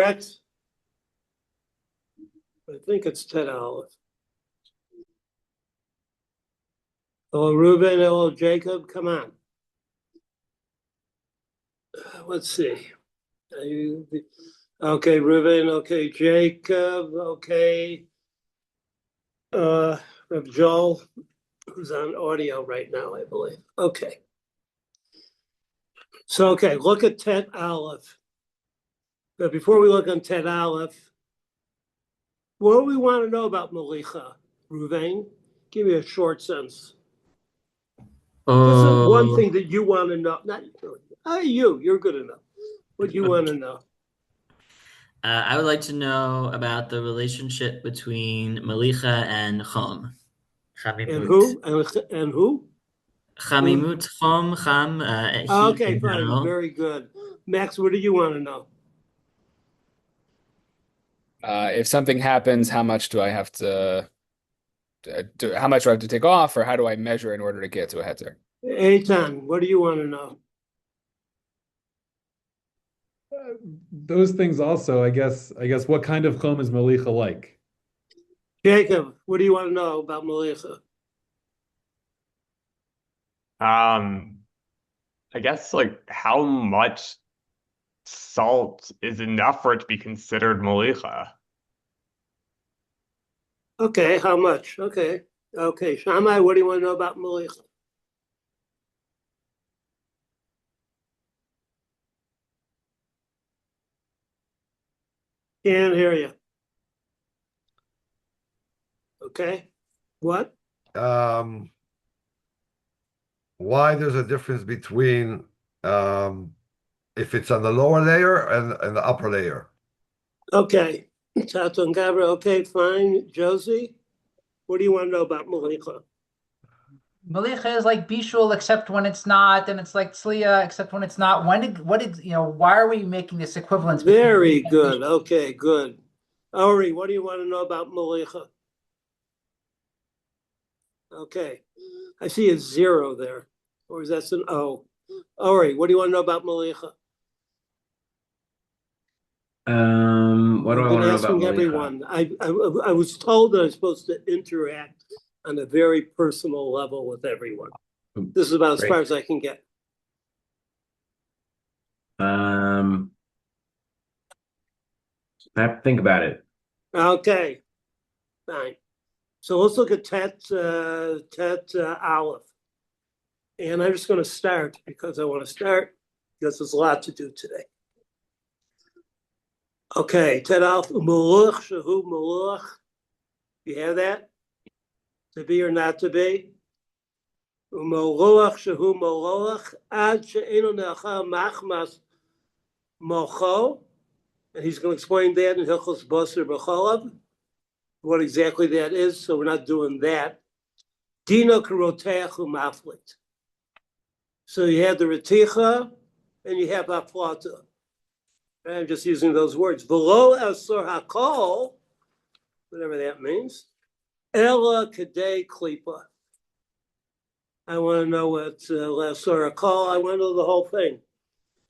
correct? I think it's Ted Aleph. Hello, Reuben. Hello, Jacob. Come on. Let's see. Okay, Reuben. Okay, Jacob. Okay. Reb Joel, who's on audio right now, I believe. Okay. So, okay, look at Tet Aleph. But before we look on Tet Aleph, what do we want to know about Malicha, Reuven? Give me a short sense. This is one thing that you want to know. Not you're good enough. What you want to know? I would like to know about the relationship between Malicha and Chom. And Chamimut. who? And who? Chamimut, Chom, Cham, heat Okay, in fine. general. Very good. Max, what do you want to know? If something happens, how much do I have to how much do I have to take off, or how do I measure in order to get to a heter? Eitan, what do you want to know? Those things also, I guess what kind of chom is Malicha like? Jacob, what do you want to know about Malicha? I guess like how much salt is enough for it to be considered malicha? Okay, how much? Okay. Okay, Shammai, what do you want to know about Malicha? Can't hear you. Okay. What? Why there's a difference between if it's on the lower layer and the upper layer? Okay. Tato and Gabriel, okay, fine. Josie, what do you want to know about Malicha? Malicha is like Bishul except when it's not, and it's like Tzliya except when it's not. Why are we making this equivalence? Very good. Okay, good. Ori, what do you want to know about Malicha? Okay. I see a 0 there. Or is that an O? Ori, what do you want to know about Malicha? What do I want to know about Malicha? Everyone. I was told that I'm supposed to interact on a very personal level with everyone. This is about as far as I can get. I have to think about it. Okay, fine. So let's look at Tet Aleph. And I'm just going to start because I want to start because there's a lot to do today. Okay, Tet Aleph, Muluch, Shahu Muluch. You have that? To be or not to be? Umoluach, Shahu Muluch, Ad She'enu Necha Machmas Mocho. And he's going to explain that in Hilchos Basar B'Cholav, what exactly that is, so we're not doing that. Dino Karoteach Umaflit. So you have the Reticha and you have Aflata. I'm just using those words. Below Asur HaKol, whatever that means, Ela Kadei Klipa. I want to know what Asur HaKol, I want to know the whole thing.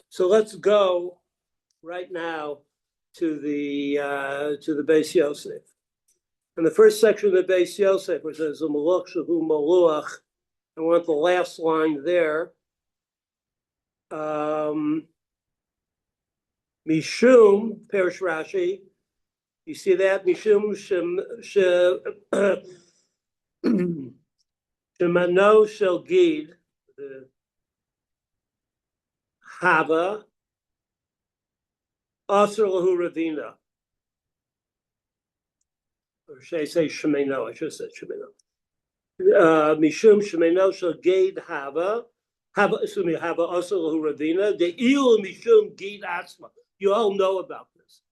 So let's go right now to the Beis Yosef. In the first section of the Beis Yosef, which says Muluch Shahu Moluach, I want the last line there. Mishum, Perish Rashi. You see that? Mishum Shemano Shel Gid, Hava, Asr Lahu Ravina. Or should I say Shemeno? I should have said Shemeno. Mishum Shemeno Shel Gid Hava. Hava Asr Lahu Ravina. The Il Mishum Gid Atzma. You all know about this,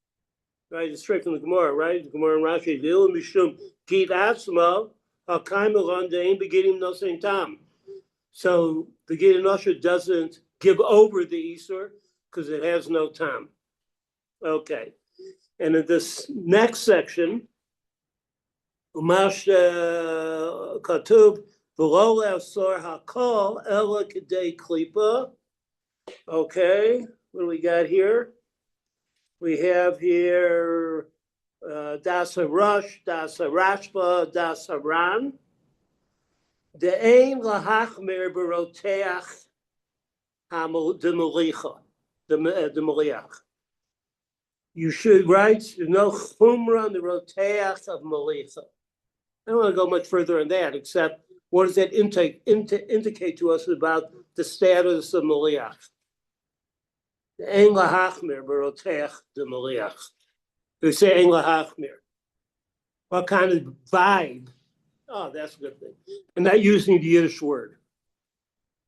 right? It's straight from the Gemara, right? The Gemara and Rashi. The Il Mishum Gid Atzma. Hakaim Elon Dein Beginim No Same Time. So the Gid Nosher doesn't give over the Isur because it has no time. Okay. And in this next section, Umash Katub, V'lo Asor HaKol Ela Kedei Klipa. Okay, what do we got here? We have here Das Harush, Das Harashba, Das Haran. De'ein lahachmir beroteach the meliach. You should write no chumrah on the roteach of melicha. I don't want to go much further on that, except what does that indicate to us about the status of meliach? Ein lahachmir beroteach the meliach. We say ein lahachmir. What kind of vibe? Oh, that's a good thing. I'm not using the Yiddish word.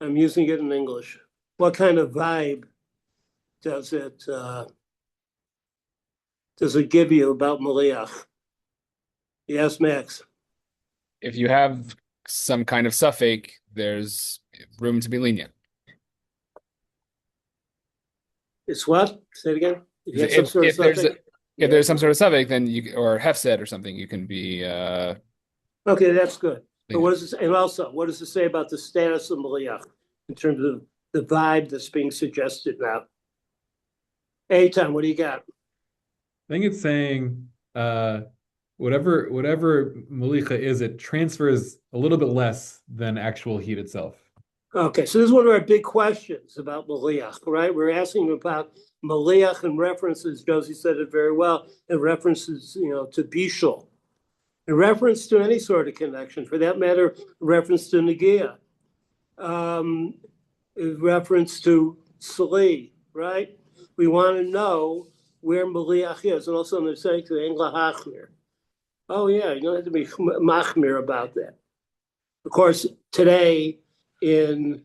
I'm using it in English. What kind of vibe does it give you about Maliach? Yes, Max. If you have some kind of suffix, there's room to be lenient. It's what? Say it again. If you have some sort of suffix. If there's some sort of suffix, then or hefset or something, you can be okay, that's good. But what does it, and also, what does it say about the status of Maliach in terms of the vibe that's being suggested now? Eitan, what do you got? I think it's saying whatever Malicha is, it transfers a little bit less than actual heat itself. Okay, so this is one of our big questions about Maliach, right? We're asking about Maliach and references, Josie said it very well, and references, to Bishul. In reference to any sort of connection, for that matter, reference to Nagia, reference to Sali, right? We want to know where Maliach is, and also they're saying to Engla Hachmir. Oh yeah, you don't have to be machmir about that. Of course, today in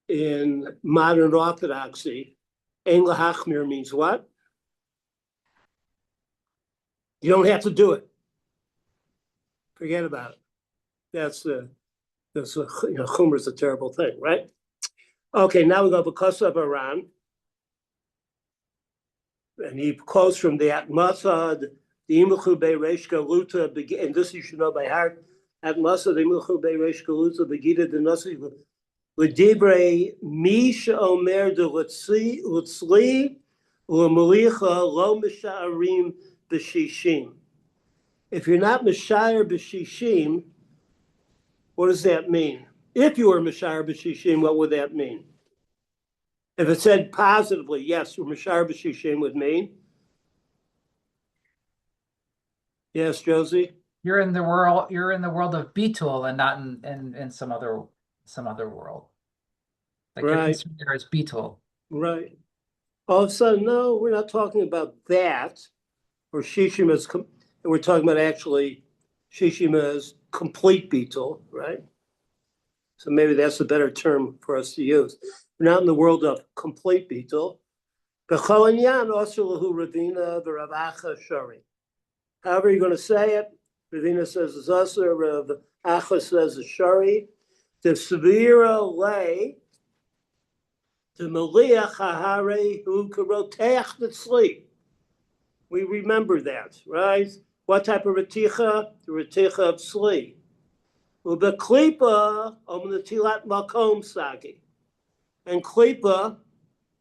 modern Orthodoxy, Engla Hachmir means what? You don't have to do it. Forget about it. That's Chumrah is a terrible thing, right? Okay, now we go because of Iran. And he quotes from the Atmasad, the Imuchu Be Reish Galuta, and this you should know by heart. Atmasad, the Imuchu Be Reish Galuta, Begida de Nasi, L'dibre Mish Omer de Lutzli, L'malicha, Lo Misha'arim B'shishim. If you're not Misha'ar B'shishim, what does that mean? If you were Misha'ar B'shishim, what would that mean? If it said positively, yes, Misha'ar B'shishim would mean. Yes, Josie? You're in the world of Beetle and not in some other world. Like right. You're considered there as Beetle. Right. All of a sudden, no, we're not talking about that. Or Shishim is, we're talking about actually Shishim is complete Beetle, right? So maybe that's a better term for us to use. We're not in the world of complete Beetle. However you're going to say it, Ravina says it's Asur, Rav Acha says it's Shari. The Severa lay, the Maliach Hahare who Karoteach the sleep. We remember that, right? What type of Raticha? The Raticha of sleep. Ube Klipa, Natilat Makom Sagi. And Klipa,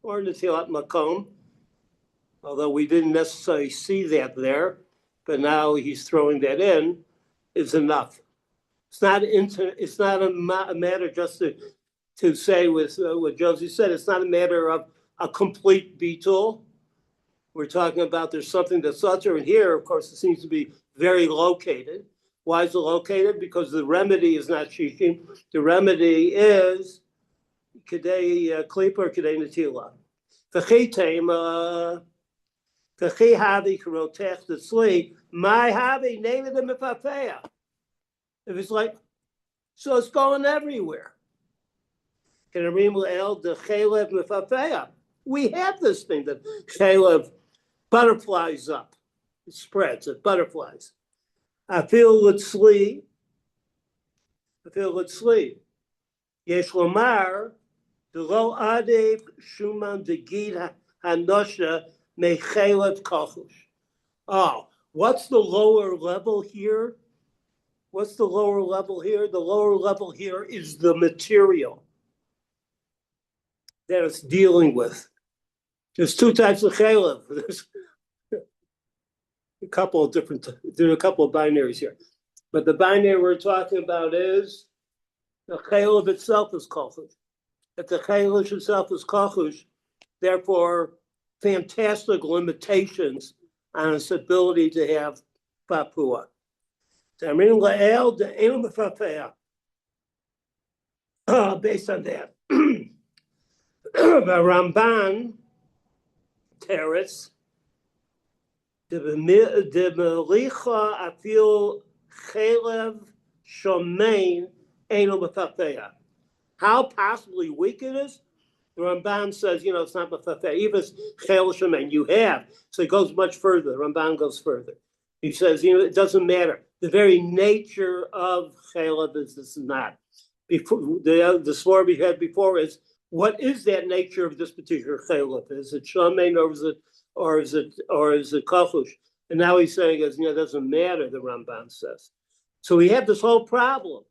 or Natilat Makom, although we didn't necessarily see that there, but now he's throwing that in, is enough. It's not a matter just to say with what Josie said, it's not a matter of a complete beetle. We're talking about there's something that's utter, and here, of course, it seems to be very located. Why is it located? Because the remedy is not shishim. The remedy is kedei klipa or kedei natila. V'chi havi karotech the sleep. My havi name of the mifafeya. If it's like, so it's going everywhere. Can I remember the chelev mifafeya? We have this thing that chelev butterflies up. It spreads, it butterflies. I feel with sleep. Yesh lomar, the lo adev shuman degid hanosha mechelev kochush. Oh, what's the lower level here? The lower level here is the material that it's dealing with. There's two types of chaylev. There's a couple of binaries here. But the binary we're talking about is the chaylev itself is kochush. If the chaylev itself is kochush, therefore, fantastic limitations on its ability to have papua. Based on that, the Ramban teretz the melicha afil chelev shomein eno b'fafeya. How possibly weak it is? The Ramban says, it's not b'fafeya. Even chelev shomein, you have. So it goes much further. The Ramban goes further. He says, it doesn't matter. The very nature of chelev is this not. Before the svara we had before is, what is that nature of this particular chelev? Is it shomein or is it kochush? And now he's saying, it doesn't matter, the Ramban says. So we have this whole problem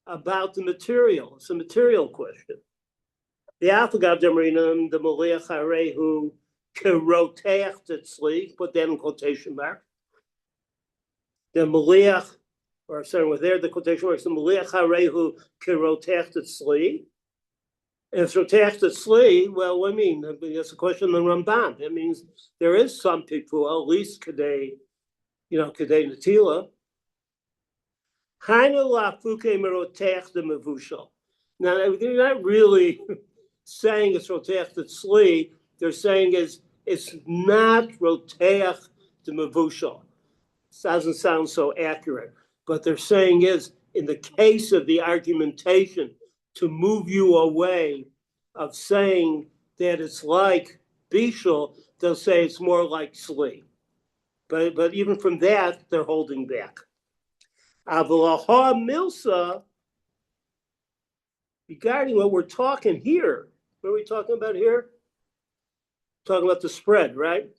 about the material. It's a material question. The Afagav Demrinam, the Moliach Harehu Keroteach Tetzli, put that in quotation mark. The Moliach, or starting with there, the quotation marks, the Moliach Harehu Keroteach Tetzli. And if Roteach Tetzli, well, what do you mean? I mean, that's a question of the Ramban. That means there is some people, at least Kadei Natila. Now, they're not really saying it's Roteach Tetzli. They're saying it's not Roteach the Mevushal. Doesn't sound so accurate. But they're saying is, in the case of the argumentation, to move you away of saying that it's like Bishul, they'll say it's more like Sli. But even from that, they're holding back. Avalaha Milsa, regarding what we're talking here, what are we talking about here? Talking about the spread, right?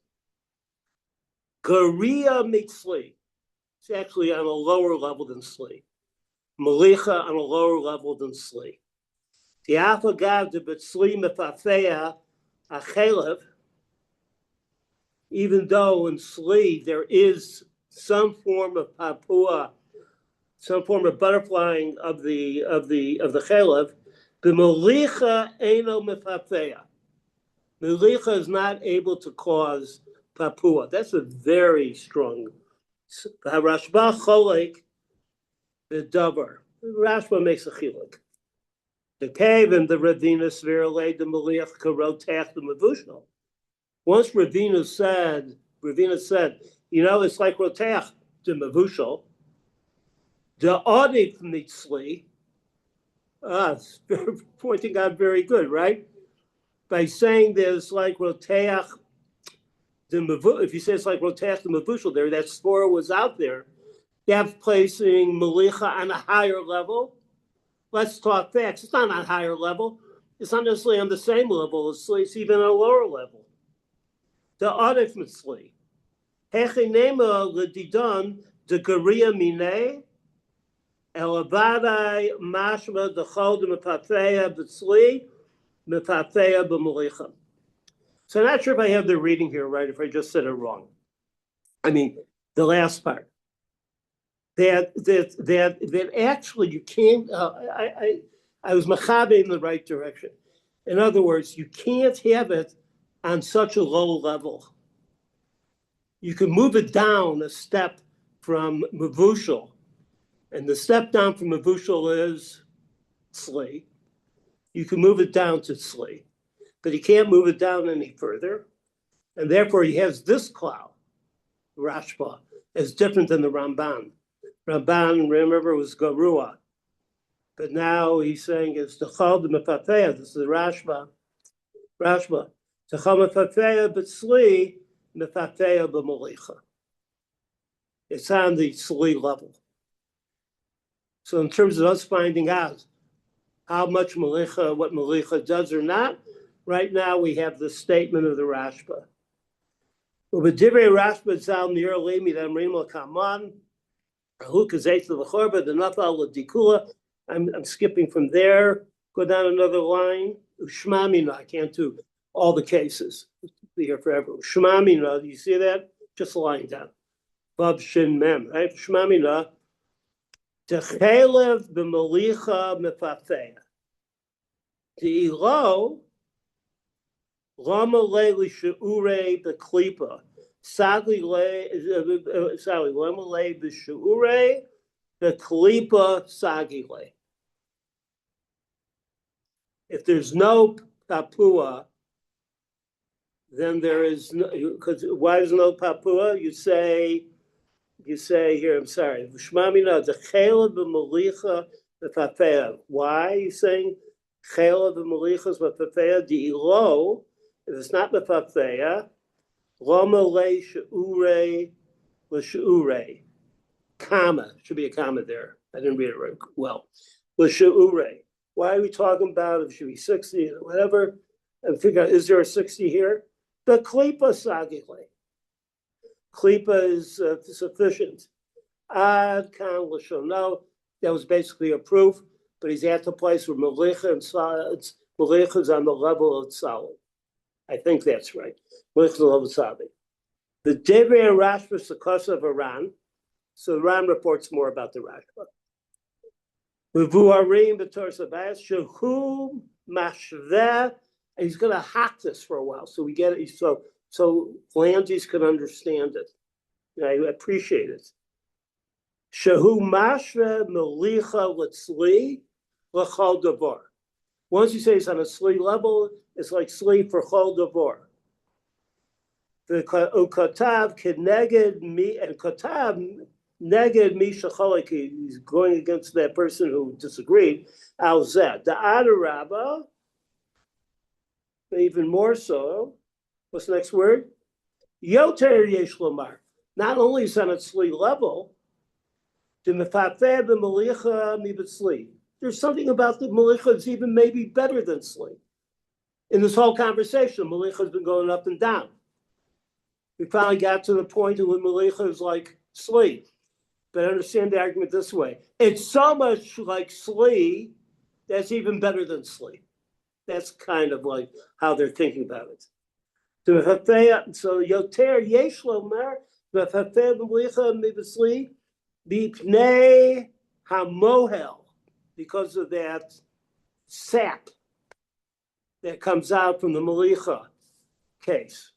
Garia Mitzli. It's actually on a lower level than Sli. Malicha on a lower level than Sli. The Afagav de Betzli Mefafea Achelev, even though in Sli there is some form of papua, some form of butterflying of the Chelev, the Malicha Eno Mefafea. Malicha is not able to cause papua. That's a very strong. Rashba Cholek the Davar. Rashba makes a chiluk. The cave and the Ravina Svirale, the Maliach Karotach, the Mavushal. Once Ravina said, it's like Rotach, the Mavushal. The Audif Mitzli, pointing out very good, right? By saying there's like Rotach, if you say it's like Rotach, the Mavushal there, that spore was out there. That's placing Malicha on a higher level. Let's talk facts. It's not on a higher level. It's not necessarily on the same level as Sli. It's even on a lower level. The Adif Mitzli. Hechinema l'didon de Garia Mine Elavadai Mashma Dechol de Mepafeya B'Tzli Mepafeya B'Malicha. So I'm not sure if I have the reading here right, if I just said it wrong. I mean, the last part. That actually you can't. I was machabe in the right direction. In other words, you can't have it on such a low level. You can move it down a step from Mavushal, and the step down from Mavushal is Sli. You can move it down to Sli, but you can't move it down any further, and therefore he has this cloud, Rashba, is different than the Ramban. Ramban, remember, was Garua. But now he's saying it's the Chal de Mefafeya. This is the Rashba. The Chal Mefafeya B'Tzli, Mefafeya B'Malicha. It's on the Sli level. So in terms of us finding out how much Malicha, what Malicha does or not, right now we have the statement of the Rashba. Ubedivrei Rashba Zal Nir Lemi Damrim Kaman. I'm skipping from there. Go down another line. Ushmamina, I can't do. all the cases. Be here forever. Shema mina, do you see that? Just lying down. Vav shin mem, right? Shema mina. Techelev b'malicha mefafeya. De'ilo lama le l'she'urei b'klipa. Sadly le, sorry, lama le b'she'urei b'klipa sagile. If there's no papua, then there is no, because why is no papua? You say here, I'm sorry, Shmamina, the Chela b'malicha b'fafea. Why are you saying Chela b'malicha b'fafea? Di'ilo, if it's not b'fafea, Loma le she'urei l'she'urei. Comma, should be a comma there. I didn't read it right well. L'she'urei. Why are we talking about it should be 60 or whatever? And figure out, is there a 60 here? The klipa sagile. Klipa is sufficient. Ad kan l'shon. No, that was basically a proof, but he's at the place where Malicha and Malicha is on the level of Tzali. I think that's right. Malicha is on the level of Tzali. The Devrei Rashba Sakasa of Iran. So Iran reports more about the Rashba. Vuarim b'tor Sabayas Shehu Mashveh. And he's going to hack this for a while, so we get it. So Landes can understand it. And I appreciate it. Shehu Mashveh Melicha L'Tzli L'Chol Davar. Once you say it's on a Sli level, it's like Sli for Chol Davar. The Ukatav Keneged Mi and Katav Neged Mi Shachalek. He's going against that person who disagreed. Al Zed the Adarabba. Even more so. What's the next word? Yoter yesh lomar. Not only is on a tzli level, the mefafeh b'malicha mibetzli. There's something about the malicha that's even maybe better than tzli. In this whole conversation, malicha has been going up and down. We finally got to the point when malicha is like tzli. But I understand the argument this way: it's so much like tzli that's even better than tzli. That's kind of like how they're thinking about it. So Yoter Yesh Lomar v'Hafei b'Malicha Mibasli b'Pnei Hamohel, because of that sap that comes out from the Malicha case.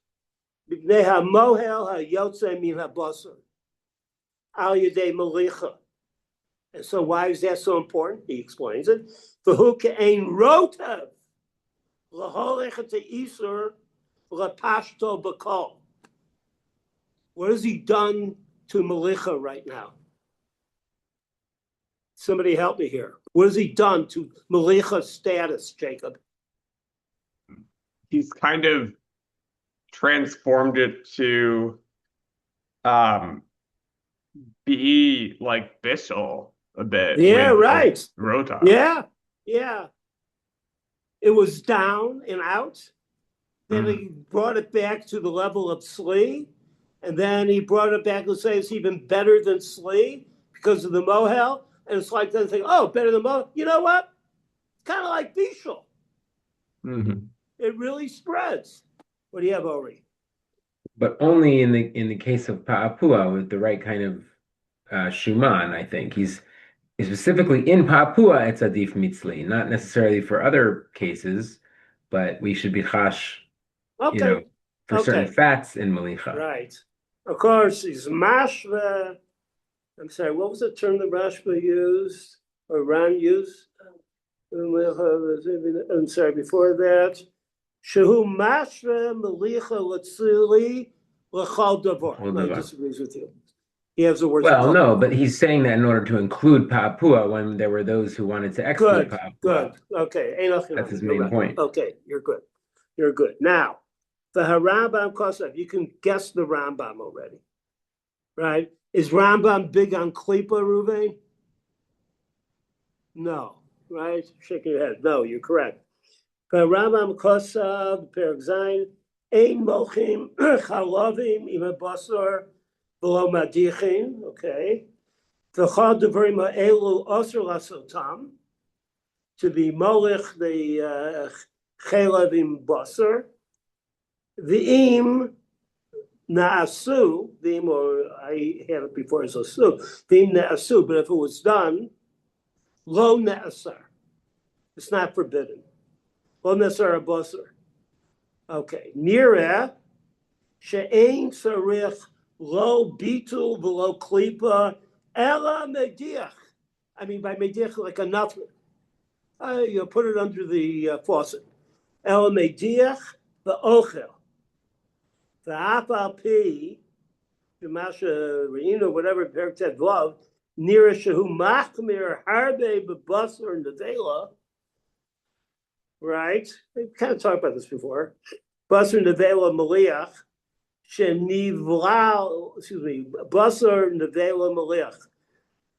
B'Pnei Hamohel HaYotze Min HaBasar Al Yedei Malicha. And so why is that so important? He explains it. V'Hu Ke'ein Rotav. What has he done to Malicha right now? Somebody help me here. What has he done to Malicha's status, Jacob? He's kind of transformed it to be like Bishul a bit. Yeah, right. Rota. Yeah. It was down and out. Then he brought it back to the level of Sli. And then he brought it back to say it's even better than Sli because of the Mohel. And it's like then think, oh, better than Mohel. You know what? It's kind of like Bishul. It really spreads. What do you have, Ori? But only in the case of Papua with the right kind of Shuman, I think. He's specifically in Papua, it's Adif Mitzli, not necessarily for other cases, but we should be chash, for certain fats in Malicha. Right. Of course, he's mashva. I'm sorry, what was the term that Rashba used or Ran used? I'm sorry, before that. Shehu mashva Malicha Latzili L'chal Davar. I disagrees with you. He has the word. Well, no, but he's saying that in order to include Papua when there were those who wanted to exclude Papua. Good. Okay. That's his main point. Okay, you're good. Now, the Rambam Kosev, you can guess the Rambam already, right? Is Rambam big on Klipa, Ruvain? No, right? Shaking your head. No, you're correct. The Rambam Kosev, Perek Zayin, Ein Mochim Chalavim Ima Basar. Below Madichin, okay. The Chad Devarim Elu Osir Lasotam, to be Molech the Chelavim Basar, V'im na'asu, v'im, or I had it before as asu, v'im na'asu, but if it was done, lo na'asar. It's not forbidden. Lo na'asar abosar. Okay. Nireh, she'ein tzarich lo bitul v'lo klipa, ela mediach. I mean, by mediach, like a nothing. You put it under the faucet. El mediach v'ochel. V'af al pi, v'masha re'inu, whatever, Perek Tet Vav, nireh shehu machmir harbe b'basar nevela. Right? We've kind of talked about this before. Basar nevela maliach, shenivlau, basar nevela maliach.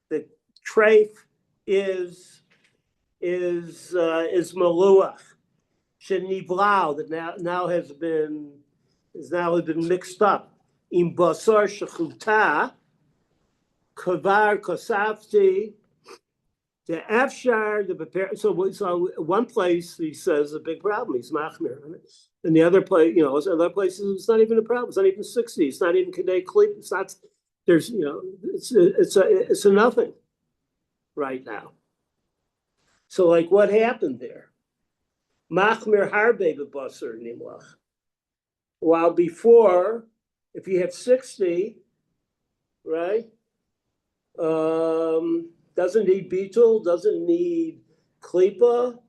The treif is maluach. Shenivlau, that now has been mixed up. In basar shechuta, kavar kosafti, the afshar, the prepare. So one place he says a big problem. He's machmir, and the other place, other places it's not even a problem. It's not even 60. It's not even kadei klip. It's not. There's, it's a nothing right now. So like, what happened there? Machmir harbe b'basar nimlach. While before, if you have 60, right? Doesn't need beetle, doesn't need klipa,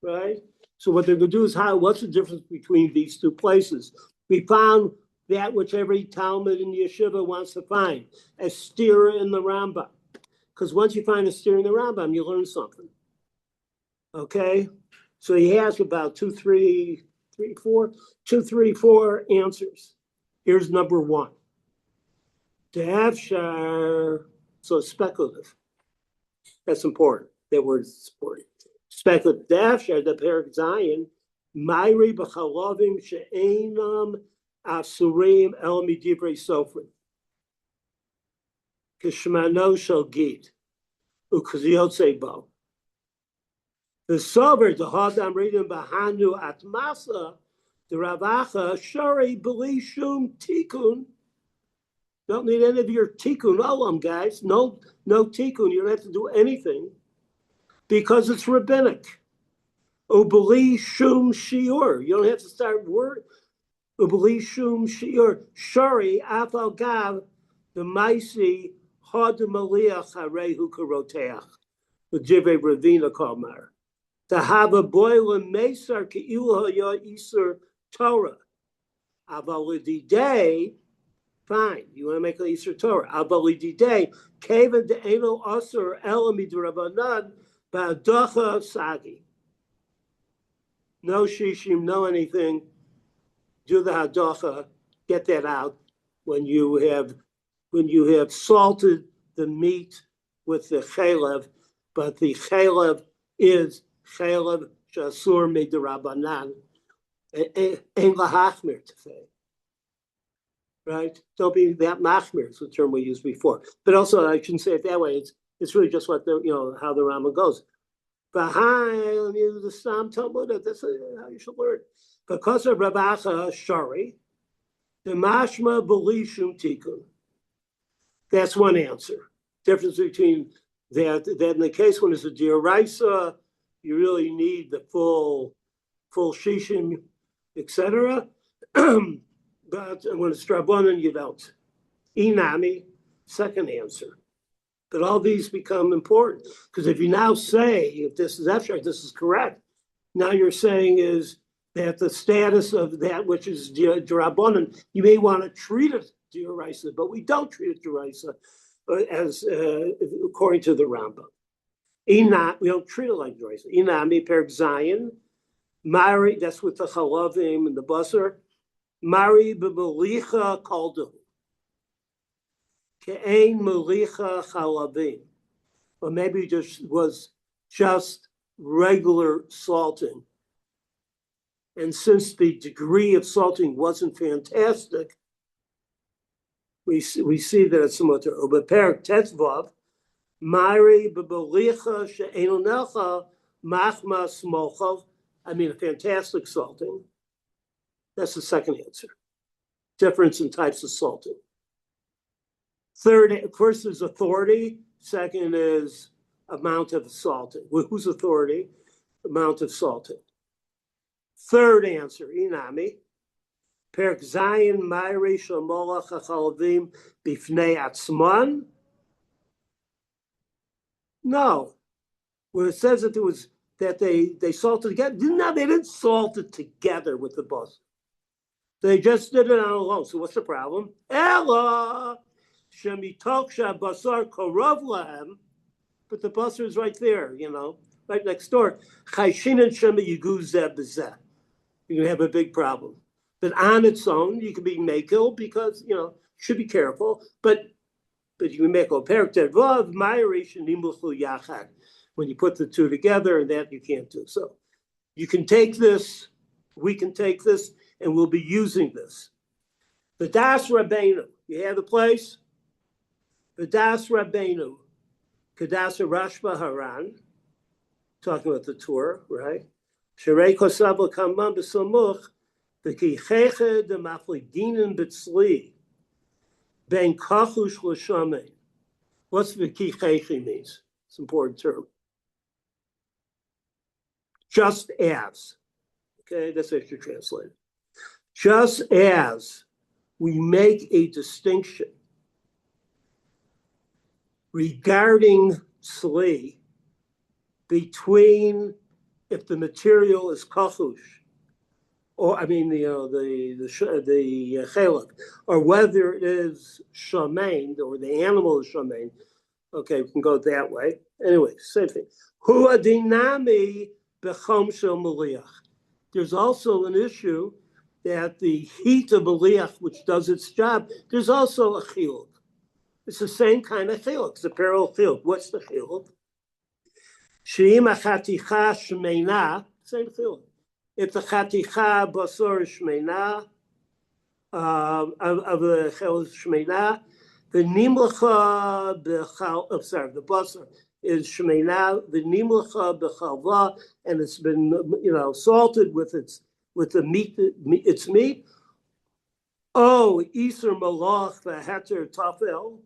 right? So what they're going to do is what's the difference between these two places? We found that which every Talmud in yeshiva wants to find, a stira in the Rambam. Because once you find a stira in the Rambam, you learn something. Okay? So he has about 2, 3, 4 answers. Here's number 1. Davshar, so speculative. That's important. That word is important. Speculative. Davshar, the Perek Zion, Mayri b'chalavim she'enam asurim el midivrei sofrim. Kishmano shel gid. Ukaziyot bo. The sober, the hadam reading bahanu atmasa, the ravacha, shari b'li shum tikun. Don't need any of your tikkun olam, guys. No tikkun. You don't have to do anything because it's rabbinic. Ubali shum shiur. You don't have to start word. Ubali shum shiur. Shari afal gav the maisi had maliach harehu karoteach. The jive ravina kalmar. To have a boil and mesar keilu haya isur Torah. Avalidi day. Fine, you want to make an Easter Torah. Abalididei, Kevin de Eno Asur Elami Durabanan, Badacha Sagi. No shishim, no anything. Do the hadacha, get that out when you have salted the meat with the chalev, but the chalev is chalev shasur midurabanan. Ein lahachmir to say. Right? Don't be that machmir, is the term we used before. But also, I shouldn't say it that way. It's really just what how the Rama goes. Behind the Sam Talmud, that's how you should learn. Because of Rabacha Shari, the mashma belishum tikkun. That's one answer. Difference between that in the case when it's a dioraisa, you really need the full shishim, etc. But when it's drabanan, you don't. Inami, second answer. But all these become important because if you now say, if this is abstract, this is correct, now you're saying is that the status of that which is drabanan, you may want to treat it dioraisa, but we don't treat it dioraisa as according to the Rambam. We don't treat it like dioraisa. Inami Perek Zion, Mari, that's with the chalavim and the basar. Mari b'melicha kaldu. Ke'ein melicha chalavim. Or maybe it was just regular salting. And since the degree of salting wasn't fantastic, we see that it's similar to Ubeperek Tetzvav, Mari b'melicha she'ein nelcha machma smochav. I mean, a fantastic salting. That's the second answer. Difference in types of salting. Third, first is authority. Second is amount of salting. Whose authority? Amount of salting. Third answer, Inami. Perk Zayin Mayri Shamolach HaChalavim Bifnei Atzman. No. Where it says that there was that they salted together. No, they didn't salt it together with the bus. They just did it on alone. So what's the problem? Ella Shemitok Basar Korov Lahem. But the basar is right there, right next door. Chayshin and Shema Yigu Zeh B'Zeh. You're gonna have a big problem. But on its own, you can be makil because you should be careful. But you can make a perik vav ma'irish and nimuchu yachad. When you put the two together, and that you can't do. So you can take this. We can take this, and we'll be using this. The Das Rabbeinu. You have the place. The Das Rabbeinu. Kadasa Rashba Haran. Talking about the Torah, right? Sherei Kosabel Kamam B'Samuch. The Kicheche de Mafliginen B'Tzli. Ben Kachush L'Shamein. What's the Kicheche means? It's an important term. Just as. Okay, that's what you translate. Just as we make a distinction regarding Sli between if the material is kachush, or the chelak, or whether it is shamain, or the animal is shamain. Okay, we can go that way. Anyway, same thing. Hu adinami bechom shel maliach. There's also an issue that the heat of maliach, which does its job, there's also a chiluk. It's the same kind of chiluk. It's a parallel chiluk. What's the chiluk? She'im achaticha shmeina, same chiluk. If the chaticha basor is shmeina, of the chel shmeina, the nimlacha b'chal, the basar is shmeina, the nimlacha b'chalva, and it's been salted with the meat, its meat. Oh, Isur malach v'heter tafel,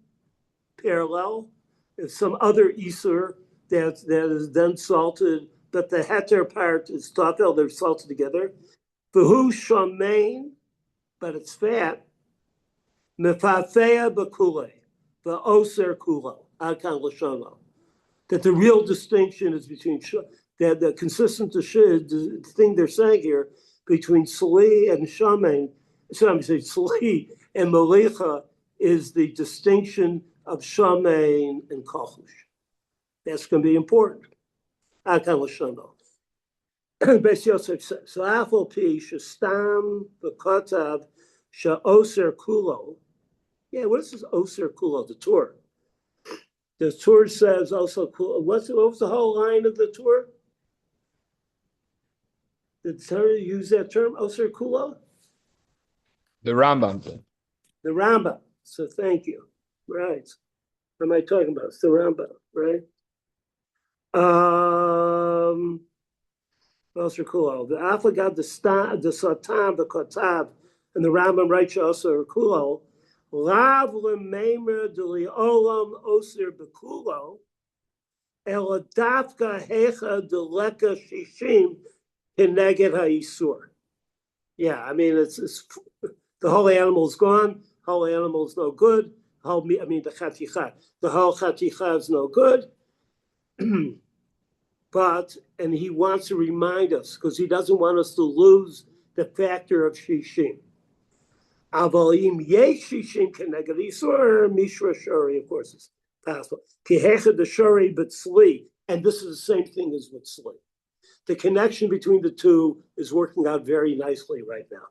parallel. If some other Isur that is then salted, but the heter part is tafel, they're salted together. V'hu shamain, but it's fat. Mefafea b'kulei, v'oser kulo, akan l'shono. That the real distinction is between that the consistent the thing they're saying here between Sli and Shamain. So I'm saying Sli and Malicha is the distinction of Shamain and Kachush. That's going to be important. Akan l'shono. Beis Yosef says, so afal pi shestam v'kotav she'oser kulo. Yeah, what is this oser kulo? The Torah. The Torah says also kulo. What was the whole line of the Torah? Did the Torah use that term, oser kulo? The Rambam. The Rambam. So thank you. Right. What am I talking about? It's the Rambam, right? Oser kulo. The afagad the satan the kotav, and the Rambam writes oser kulo. Lav lemeimer deli olam oser bekulo, eladafka hecha deleka shishim keneged haisur. Yeah, it's the whole animal is gone. Whole animal is no good. The chaticha. The whole chaticha is no good. And he wants to remind us because he doesn't want us to lose the factor of shishim. Avalim yeshishim keneged isur mishra shori, of course, it's possible. Kihecha the shori but sli, and this is the same thing as with sli. The connection between the two is working out very nicely right now.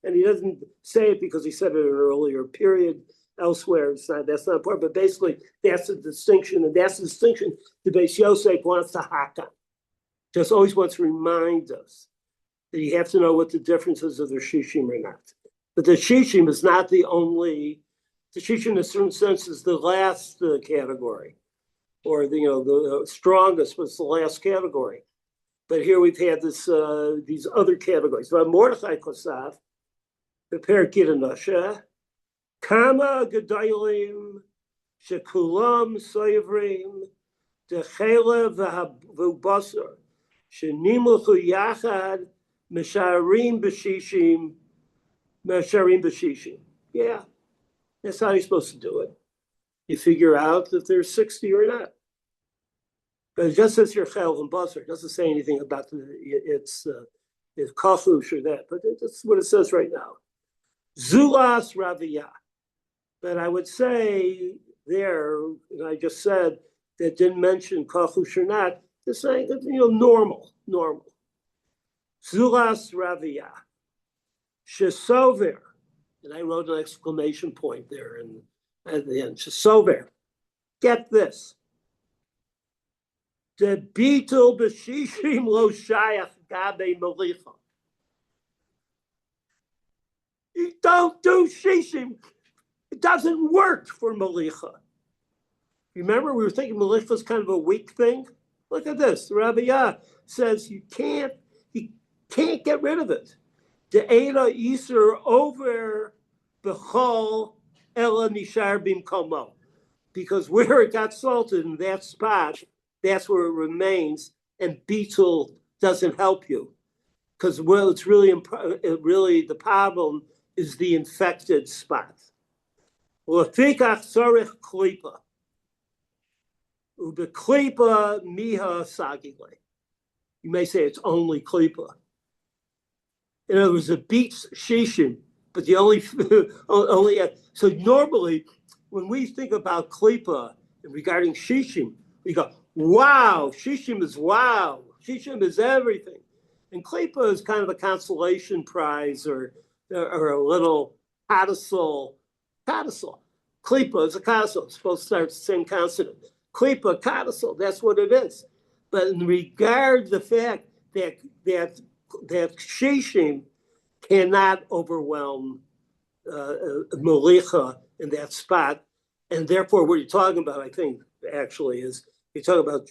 And he doesn't say it because he said it in an earlier period. Elsewhere, that's not important. But basically, that's the distinction, and that's the distinction the Beis Yosef wants to hack on. Just always wants to remind us that you have to know what the differences of the shishim are not. But the shishim is not the only. The shishim, in a certain sense, is the last category, or the strongest was the last category. But here we've had these other categories. Mordechai Kosav, prepare Kiranasha, Kama Gedalim, Shekulam Soivrim, Dechela V'Habasar, Shenimuchu Yachad, Mesharim B'Shishim, Yeah, that's how you're supposed to do it. You figure out if there's 60 or not. But it just says here Chel and Basar. It doesn't say anything about it's Kachush or that. But that's what it says right now. Zulas Raviyah. But I would say there, and I just said that didn't mention Kachush or not, they're saying that, normal. Zulas Raviyah. Shesover. And I wrote an exclamation point there at the end. Shesover. Get this. The Beetle B'Shishim Lo Shayach Gabe Malicha. You don't do Shishim. It doesn't work for Malicha. Remember, we were thinking Malicha is kind of a weak thing. Look at this. The Rabbi says you can't get rid of it. The Eila Iser over Bechol Ela Nishar Bimkomo. Because where it got salted in that spot, that's where it remains, and beetle doesn't help you. Because, it's really the problem is the infected spot. Lefikach tzorich klipa. Ubeklipa miha sagile. You may say it's only klipa. In other words, it beats shishim, but the only so normally when we think about klipa regarding shishim, we go, wow, shishim is everything. And klipa is kind of a consolation prize or a little codicil. Klipa is a codicil. It's supposed to start the same consonant. Klipa, codicil, that's what it is. But in regard to the fact that shishim cannot overwhelm Malicha in that spot, and therefore what you're talking about, I think, actually, is you're talking about,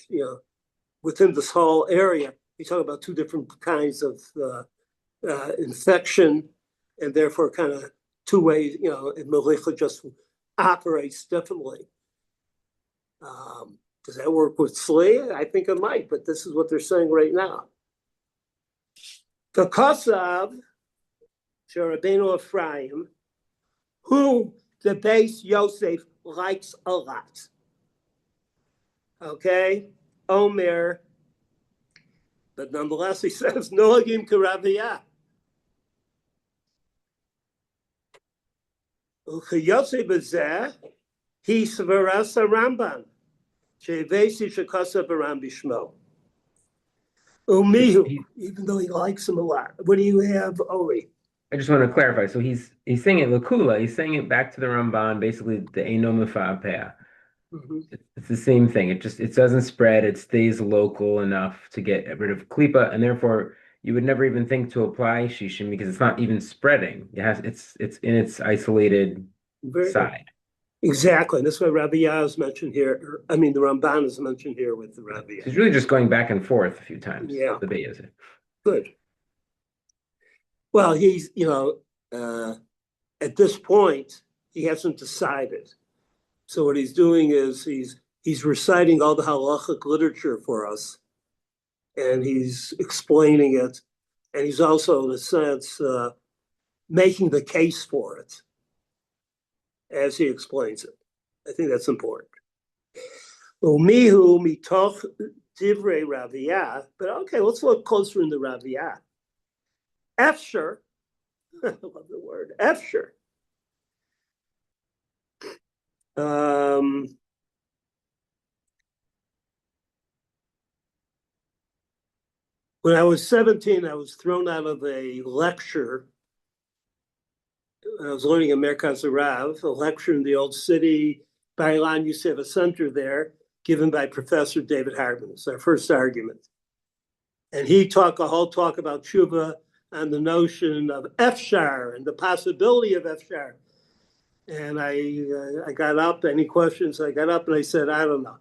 within this whole area, you talk about two different kinds of infection, and therefore kind of two ways, Malicha just operates differently. Does that work with Slee? I think it might, but this is what they're saying right now. The Kosav, Rabbeinu Ephraim, who the base Yosef likes a lot. Okay? Omer, but nonetheless he says, Noagim Karaviyah. Uchayosef Bezeh, he Svarasa Ramban. Shevesi Shakasa Baram Bishmo. Umihu, even though he likes him a lot. What do you have, Ori? I just want to clarify. So he's saying it Lakula. He's saying it back to the Ramban, basically the Eino Mefa'apeh. It's the same thing. It doesn't spread. It stays local enough to get rid of klipa, and therefore you would never even think to apply shishim because it's not even spreading. It's in its isolated side. Exactly. And that's why Rabbi Yah is mentioned here. The Ramban is mentioned here with the Rabbi Yah. He's really just going back and forth a few times. Yeah. The Beyazit. Good. Well, he's, at this point, he hasn't decided. So what he's doing is he's reciting all the halachic literature for us, and he's explaining it, and he's also, in a sense, making the case for it as he explains it. I think that's important. Umihu mitoch divrei Raviyah, but okay, let's look closer in the Raviyah. Efsher, I love the word, Efsher. When I was 17, I was thrown out of a lecture. I was learning in Merkaz Rav, a lecture in the old city. Bar Ilan used to have a center there, given by Professor David Hartman. It's our first argument. And he talked a whole talk about tshuva and the notion of efshar and the possibility of efshar. And I got up, any questions? I got up and I said, I don't know.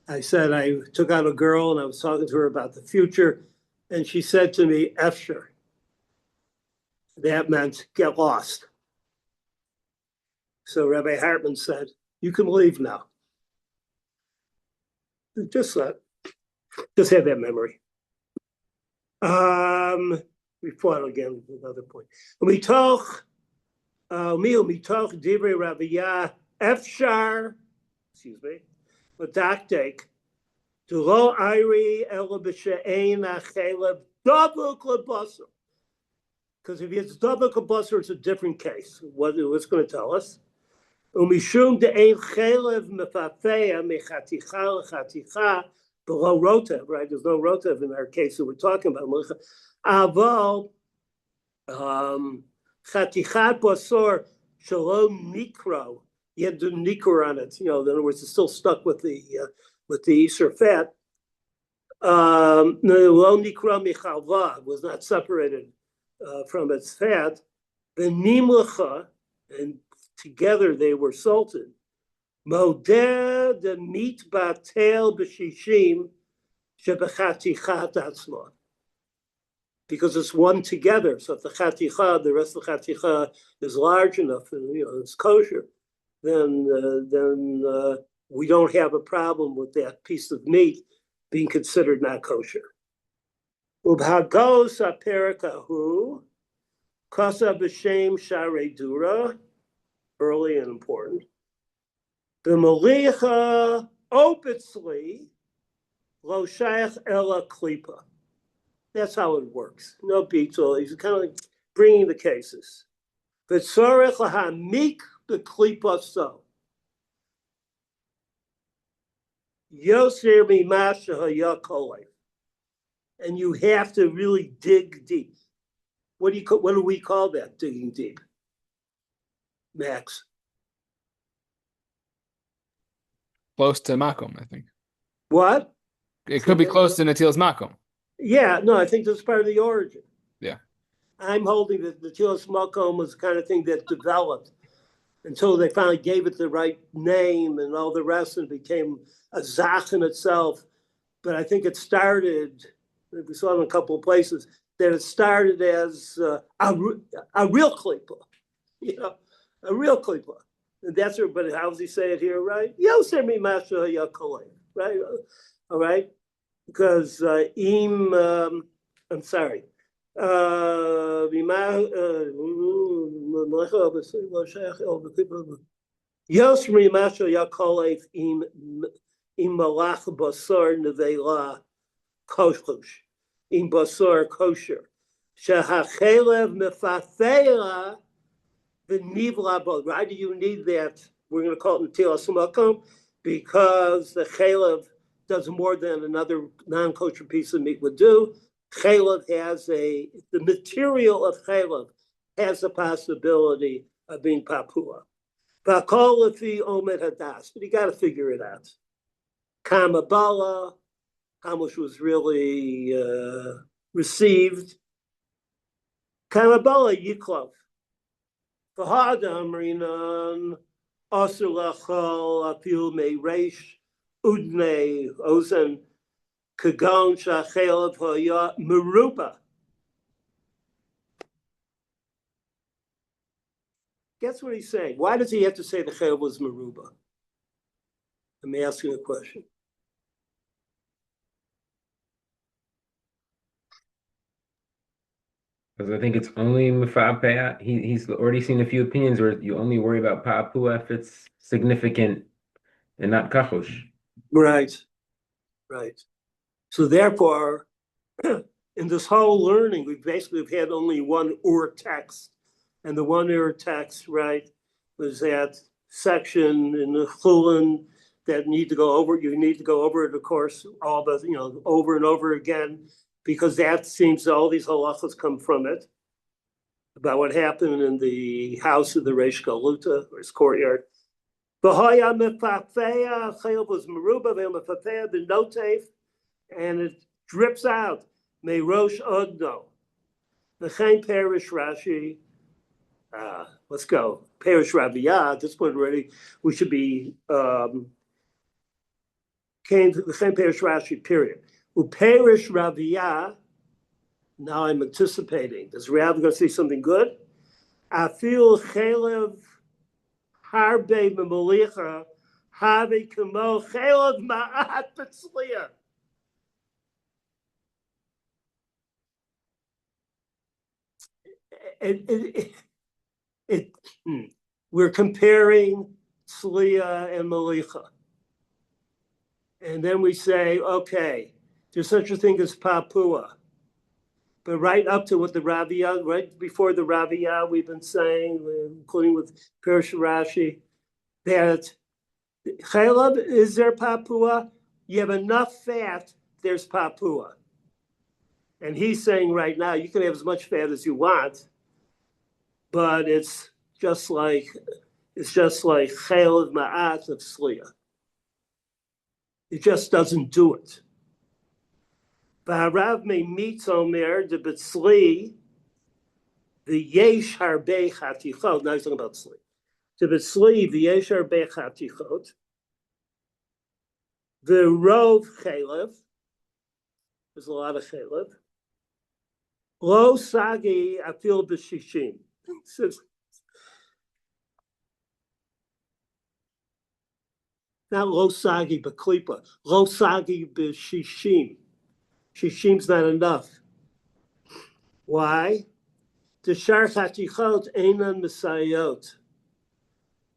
I said I took out a girl and I was talking to her about the future. And she said to me, Efsher. That meant get lost. So Rabbi Hartman said, you can leave now. Just have that memory. We fought again with another point. Mitoch divrei Rabbi Efshar, excuse me, Medakdek, Lo Iri Ela B'She'ein Achelev Davuk Lebasar. Because if it's Davuk Lebasar, it's a different case. What's going to tell us? Umishum de'ein chelev mefafea mechaticha lechaticha below rotev, right? There's no rotev in our case that we're talking about. Aval chatichat basor shalom nikro. You had to do nikor on it. In other words, it's still stuck with the Isser fat. Lo nikra michalva was not separated from its fat. The nimlacha, and together they were salted. Modeh the meat batel b'shishim shebechatichat atzma. Because it's one together. So if the chaticha, the rest of the chaticha is large enough and it's kosher, then we don't have a problem with that piece of meat being considered not kosher. Ubhagos aperikahu kasa b'shem sharei dura, early and important. The malicha opitzli lo shayach ela klipa. That's how it works. No big deal. He's kind of like bringing the cases. V'tzorech lahamik b'klipa so. Yoser mimasha hayakolei. And you have to really dig deep. What do we call that, digging deep? Max? Close to Makom, I think. What? It could be close to Natil's Makom. Yeah, no, I think that's part of the origin. Yeah. I'm holding that the Natil's Makom was the kind of thing that developed until they finally gave it the right name and all the rest, and it became a zach in itself. But I think it started, we saw it in a couple of places, that it started as a real klipa, a real klipa. And that's her, but how does he say it here, right? Yoser mi masha yakolei, right? All right? Because I'm sorry. Yoser mi masha yakolei im malach basar nevela koshkush. In basar kosher, shehachelev mefafeira v'nivla bo. Why do you need that? We're going to call it netilas makom because the chelev does more than another non-kosher piece of meat would do. Chelev has the material of chelev has the possibility of being papua. V'kol lefi omed hadas, but you got to figure it out. Kamabala. How much was really received? Kamabala yiklov. V'hadam rinan aser lachol apil meiresh udnei ozen kagon shachelav haya meruba. Guess what he's saying? Why does he have to say the chelav was meruba? I'm asking a question. Because I think it's only Mufa'apeh. He's already seen a few opinions where you only worry about Pa'apua if it's significant and not Kachosh. Right. So therefore, in this whole learning, we've had only one ur text. And the one ur text, right, was that section in the Chulin that need to go over. You need to go over it, of course, all the, over and over again. Because that seems all these halachas come from it, about what happened in the house of the Reish Galuta, or his courtyard. V'haya mefafeya, chayil was meruba, v'mefafeya b'notev, and it drips out. Meirosh odno. V'chein perish Rashi. Let's go. Perish Rabiyah. At this point already, we should be came to the same perish Rashi, period. Uperish Raviyah, Now I'm anticipating. Is Rav going to say something good? Afil chelev harbe memolicha have kamo chelev ma'at b'tzliya. We're comparing tzliya and molicha. And then we say, okay, there's such a thing as papua. But right up to what the Rabbiya, right before the Rabbiya, we've been saying, including with Pirush Rashi, that chaylev is there papua? You have enough fat, there's papua. And he's saying right now, you can have as much fat as you want, but it's just like chaylev ma'at of sliya. It just doesn't do it. Ba'arav me meets omer the betzli the yesh harbe chatichot. Now he's talking about tzli. The betzli the yesh harbe chatichot. The rov chalev. There's a lot of chalev. Lo sagi afil b'shishim. Not lo sagi b'klipa. Lo sagi b'shishim. Shishim's not enough. Why? The shar chatichot einan misayot.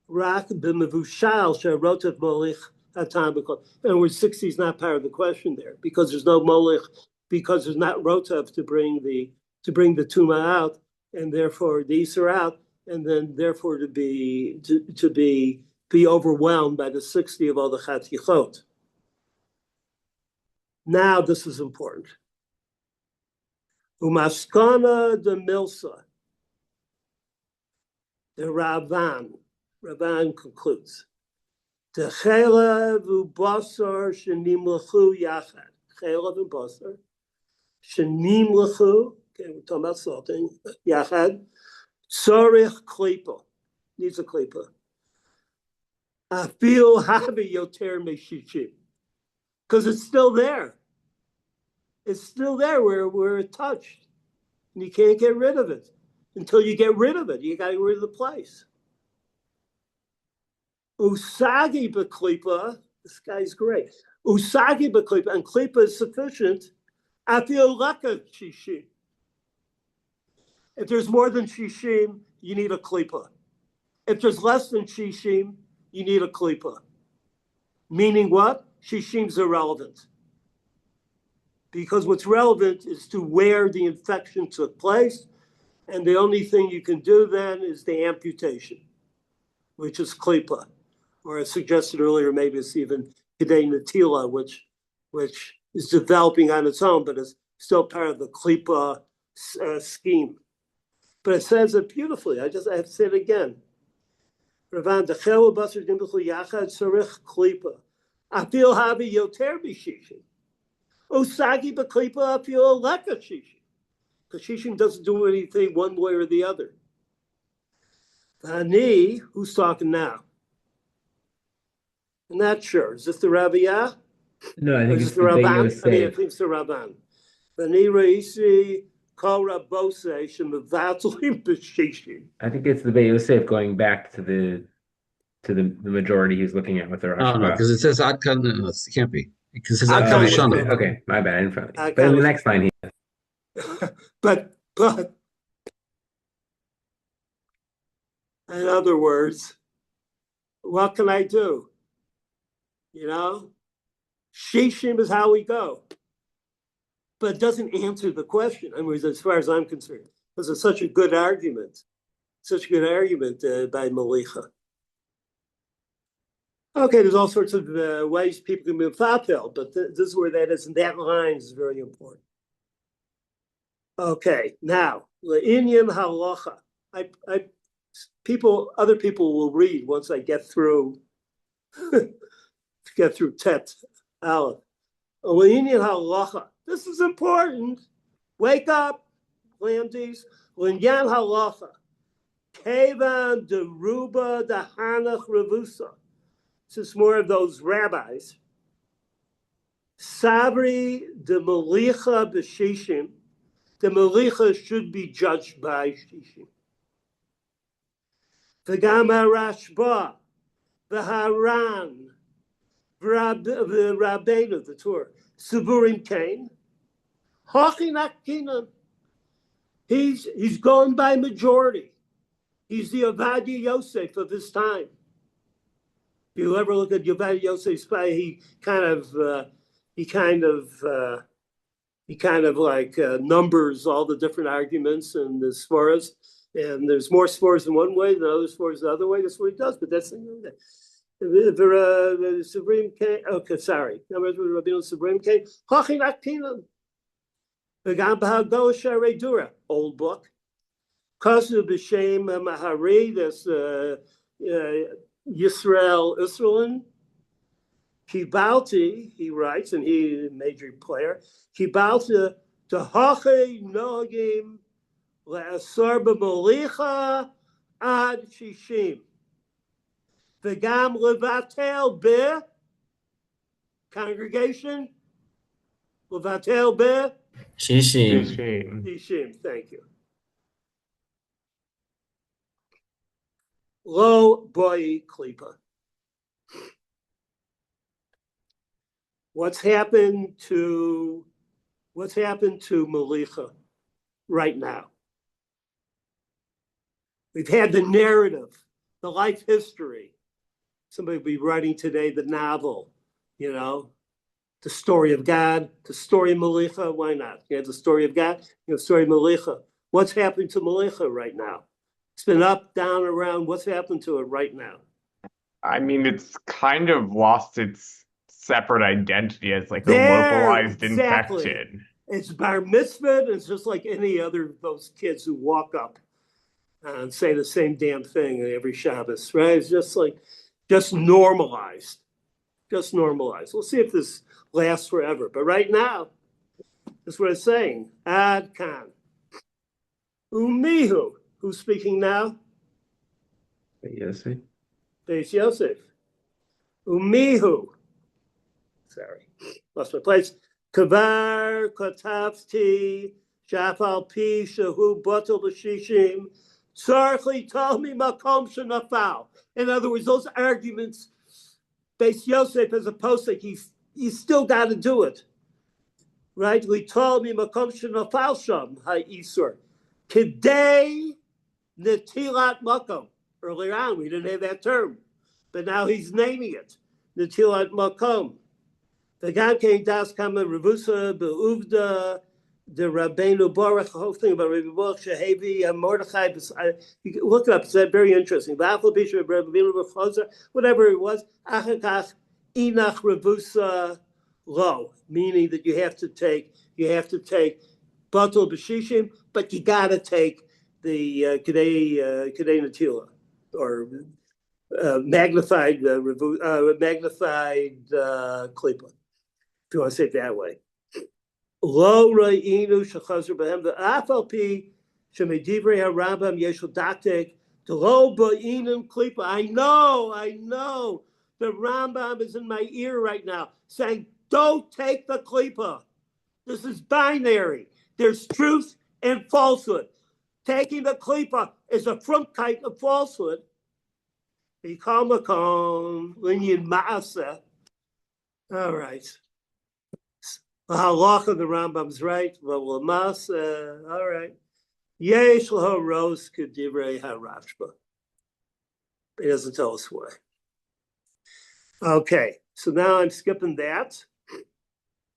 Rak b'mevushal sharotav molich hatam b'kol. In other words, 60 is not part of the question there because there's no molich, because there's not rotav to bring the tuma out, and therefore the isur out, and then therefore to be overwhelmed by the 60 of all the chatichot. Now this is important. Umaskana de Milsa. The Ravan concludes. The chelev ubasar shenimlachu yachad. Chelev and basar shenimlachu. Okay, we're talking about salting. Yachad. Tzorich klipa. Needs a klipa. Afil habi yoter meshishim. Because it's still there. It's still there where it's touched. And you can't get rid of it. Until you get rid of it, you got to get rid of the place. Usagi b'klipa, this guy's great. Usagi b'klipa, and klipa is sufficient. Afil leka shishim. If there's more than shishim, you need a klipa. If there's less than shishim, you need a klipa. Meaning what? Shishim's irrelevant. Because what's relevant is to where the infection took place, and the only thing you can do then is the amputation, which is klipa, or as suggested earlier, maybe it's even kidei natila, which is developing on its own, but is still part of the klipa scheme. But it says it beautifully. I have to say it again. Ravan dechel basar dimbuchu yachad tzarich klipa. Afil habi yoter b'shishim. Usagi b'klipa afil leka shishim. Because shishim doesn't do anything one way or the other. Ani, who's talking now? I'm not sure. Is this the Rabbiya? No, I think is it's the the Rabban? Be'yosef. I think it's the Rabban. Ani reisi kol rabose shemevatulim b'shishim. I think it's the Be'yosef going back to the majority he's looking at with the Rosh No, Hashanah. because it says Adkan. It can't be because it says Adkan Adkan was Shana. good. Okay, my bad. I didn't follow you. Adkan But in the was- next line, he But in other words, what can I do? Shishim is how we go. But it doesn't answer the question. I mean, as far as I'm concerned, because it's such a good argument. By Malicha. Okay, there's all sorts of ways people can be mefapel, but this is where that is, and that line is very important. Okay, now le'inyan halacha. Other people will read once I get through Tet Aleph. Le'inyan halacha. This is important. Wake up, Landes. Le'inyan halacha. Kevan deruba dahanach revusa. This is more of those rabbis. Sabri de malicha b'shishim. the Melicha should be judged by Shishim. V'gam HaRashba, v'Haran, v'Rabbeinu, the Torah, Suburim Kain, Hachinak Kinan. He's going by majority. He's the Ovadia Yosef of his time. If you ever look at Ovadia Yosef's play, he kind of like numbers all the different arguments and the svaras. And there's more svaras in one way than other svaras the other way. That's what he does. But that's the Supreme King. Okay, sorry. Rabbeinu Supreme King. Hachinak Kinan. V'gam b'hagdosh Yoreh Deah, old book. Kasu b'shem Mahari, that's Yisrael Israelin. Kibalti, he writes, and he's a major player. Kibalti tahache nohagim le'asar b'molicha ad shishim. V'gam levatel be congregation. Levatel be Shishim. shishim. Thank you. Lo boy klipa. What's happened to Melicha right now? We've had the narrative, the life history. Somebody will be writing today the novel, the story of God, the story of Melicha. Why not? You have the story of God, you have the story of Melicha. What's happening to Melicha right now? It's been up, down, around. What's happened to it right now? I mean, it's kind of lost its separate identity as like a localized infection. It's bar mitzvah. It's just like any other those kids who walk up and say the same damn thing every Shabbos, right? It's just normalized. Just normalized. We'll see if this lasts forever. But right now, that's what it's saying. Ad kan. Umihu. Who's speaking now? Yosef. Beis Yosef. Umihu. Sorry, lost my place. Kavar Kotavti Shafal Pi Shahu Batal B'Shishim Tzarchli Talmi Makom Shenafal. In other words, those arguments, Beis Yosef as a posek, you still got to do it, right? We told me Makom Shenafal Sham Hay Isur Kedei Netilat Makom. Earlier on, we didn't have that term, but now he's naming it Netilat Makom. The God came das kama revusa beuvda the Rabbeinu Baruch. The whole thing about Rabbi Baruch Shehevi Mordechai. You can look it up. It's very interesting. Whatever it was, achakach inach revusa lo, meaning that you have to take batul b'shishim, but you got to take the kedei natila or magnified klipa. If you want to say it that way. Lo ra'inu shechazur b'hem v'afal pi shemedivrei harambam yeshul daktek to lo ba'inum klipa. I know. The Rambam is in my ear right now saying, don't take the klipa. This is binary. There's truth and falsehood. Taking the klipa is a fruitcake of falsehood. All right. The halacha of the Rambam's right. All right. Yesh l'haros k'divrei harashba. He doesn't tell us why. Okay, so now I'm skipping that.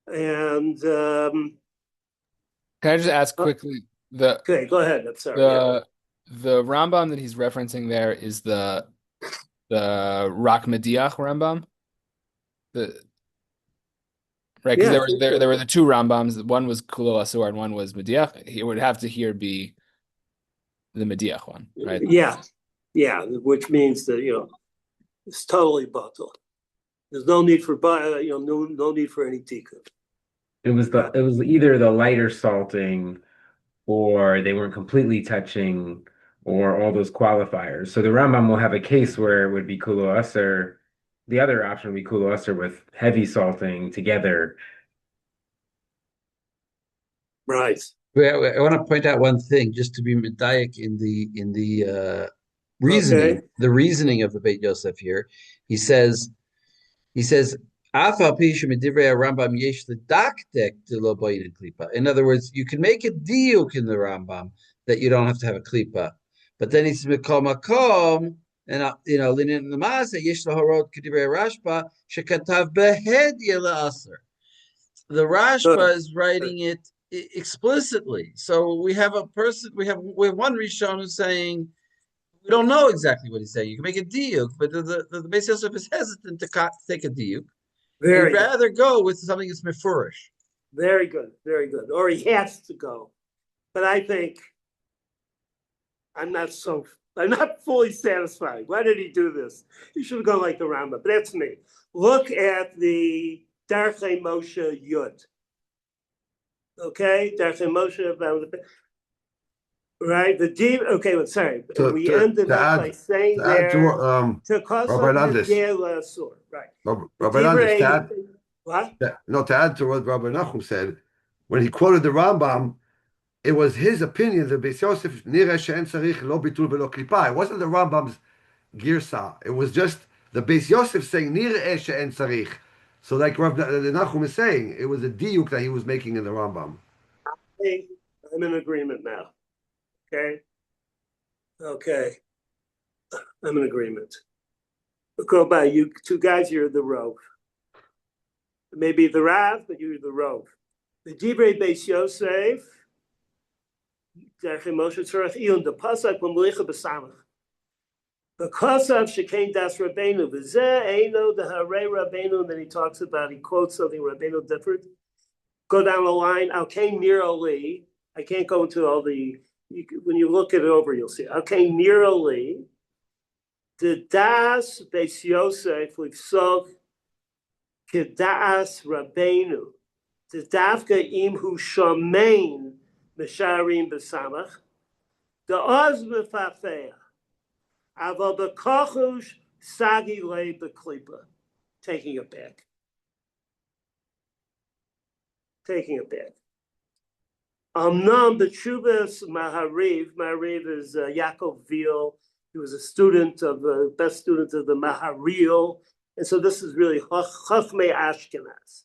And Can I just ask quickly okay, go ahead. I'm sorry. the Rambam that he's referencing there is the Rak Mediach Rambam? Right, because there were the two Rambams. One was Kulo Asur and one was Mediach. It would have to here be the Mediach one, right? Yeah, which means that it's totally batal. There's no need for no need for any tikkun. It was either the lighter salting, or they weren't completely touching, or all those qualifiers. So the Rambam will have a case where it would be Kulo Asur. The other option would be Kulo Asur with heavy salting together. Right. I want to point out one thing, just to be medayik in the reasoning, Okay. the reasoning of the Beit Yosef here. He says, "Af al pi shemidivrei Rambam yesh ledakdek de lo boyin klipa." In other words, you can make a diuk in the Rambam that you don't have to have a klipa, but then he says mikol makom, and linin lamasa yesh lahorot kedivrei Rashba shekatav behed yela aser. The Good. Rashba is writing it explicitly. So we have one Rishon who's saying we don't know exactly what he's saying. You can make a diuk, but the Beis Yosef is hesitant to take a diuk. He'd Very good. rather go with something that's mefurish. Very good. Very good. Or he has to go. But I think I'm not fully satisfied. Why did he do this? He should have gone like the Rambam. But that's me. Look at the Darchei Moshe Yud. Okay, Darchei Moshe. Right, the deep. Okay, well, sorry. We ended up by saying there to Rabbi Landes. right. Rabbi Landes, What? To add to what Rabbi Nachum said, when he quoted the Rambam, it was his opinion that Beis Yosef nireh she'en tzarich lo bitul velo klipa. It wasn't the Rambam's girsa. It was just the Beis Yosef saying nireh she'en tzarich. So like Rabbi Nachum is saying, it was a diuk that he was making in the Rambam. Hey, I'm in agreement now. Okay, I'm in agreement. Go by you two guys. You're the Rove. Maybe the Rav, but you're the Rove. The Divrei Beis Yosef. Darchei Moshe Tzorach Iyun the Pasuk B'Melicha B'Samach. The Kosav Shekain Das Rabbeinu V'Zeh Eino the Harei Rabbeinu. And then he talks about, he quotes something Rabbeinu different. Go down the line. Alkein Nir Oli. I can't go into all the. When you look it over, you'll see. Alkein Nir Oli. The Das Beis Yosef L'Ksov Kedas Rabbeinu. The Davka Im Hu Shomein Mesharim B'Samach. The Oz Mefafeah. Aval B'Kochush Sagi Le B'Klipa. Taking it back. Amnam B'Tshuvas Mahariv is Yaakov Vil. He was a student of the best student of the Maharil. And so this is really Chachmei Ashkenaz.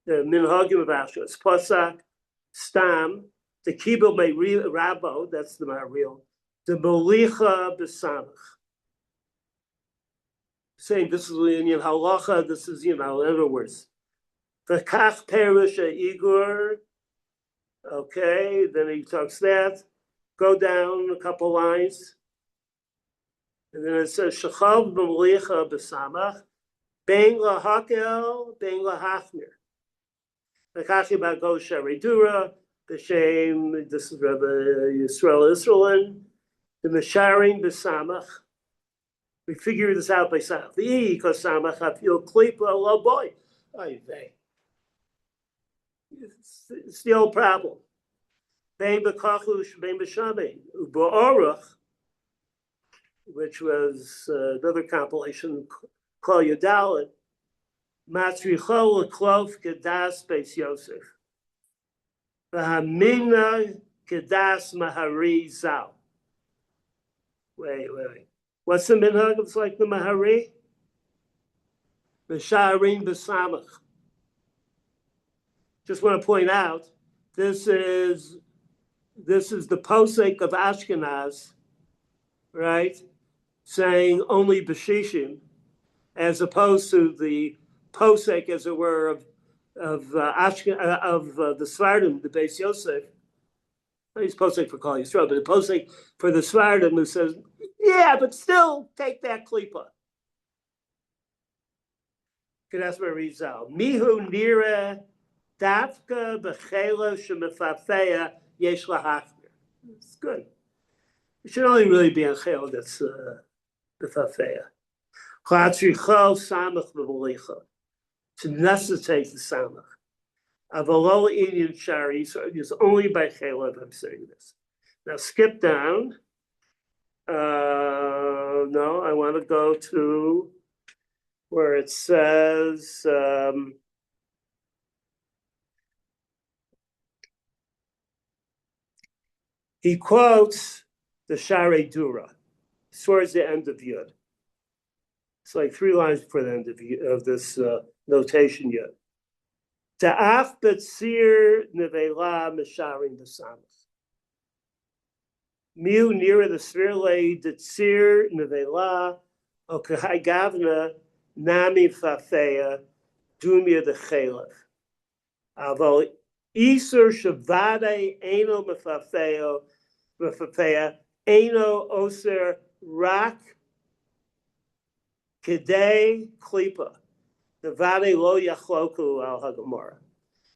The Minhagim of Ashkenaz. Pasak, Stam, the Kibel Mei Rabo, that's the Maharil. The Molicha B'Samach. Saying this is in Halacha, this is, in other words. The Kach Perish Igor. Okay, then he talks that. Go down a couple lines. And then it says, Shechav b'molicha b'samach, bein lahakel, bein lahachmir. Nakashi bago Yoreh Deah, b'shem, this is Rabbi Yisrael, the Mesharim b'samach. We figure this out by samach. The because samach, I feel klipa, lo boy. It's the old problem. Bein b'kachush, bein b'shamein. U'ba'orach, which was another compilation, Kol Yudalit, Matzricho L'Klov Kedas Beis Yosef. V'hamina Kedas Mahari Zal. Wait. What's the minhag? It's like the Mahari? B'sharim b'samach. Just want to point out, this is the posek of Ashkenaz, right? Saying only B'shishim, as opposed to the posek, as it were, of the Svardim, the Beis Yosef. He's posek for Kol Yisrael, but the posek for the Svardim who says, yeah, but still take that klipa. That's where he's out. Mihu nira dafka b'chela shemefafeya yesh lahachmir. It's good. It should only really be on chel that's b'fafeya. Chatzricho samach b'molicha. To necessitate the samach. Avalo Indian shari, so it's only by chelav I'm saying this. Now skip down. No, I want to go to where it says He quotes the Yoreh Deah towards the end of Yud. It's like 3 lines before the end of this notation Yud. Ta'af betzir nevela misharim b'samach. Miu near the svirle de tzir nevela okahai gavna nami fafeya dumia de chelev. Aval iser shavade eno mefafeo mefafeya eno oser rak kedei klipa. The vade lo yachloku al hagamora.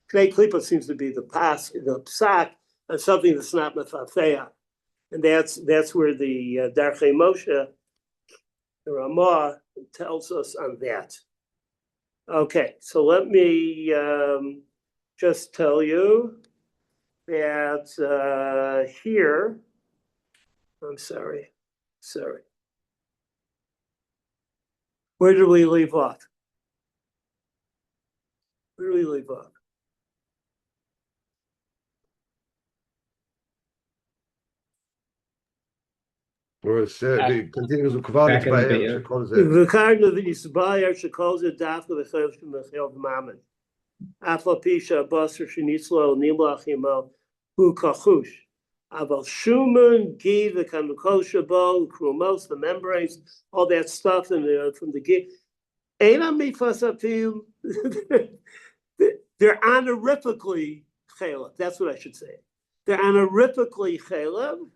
Kedei klipa seems to be the psak, and something that's not mefafeya. And that's where the Darchei Moshe, the Ramah, tells us on that. Okay, so let me just tell you that here, I'm sorry. Where did we leave off? Where did we leave off? Or it continues with Kvalit Ba'er, she calls it. V'karna v'yisbayar shekol zeh dafka v'chev shemechel v'mamen. Afal pisha basar shenitzlo nimlach yimo hu kachush. Aval shuman, gi, the kanukol shabo, krumos, the membranes, all that stuff from the gi. Eina mifasafim, they're honorifically chalev. That's what I should say. They're honorifically chalev,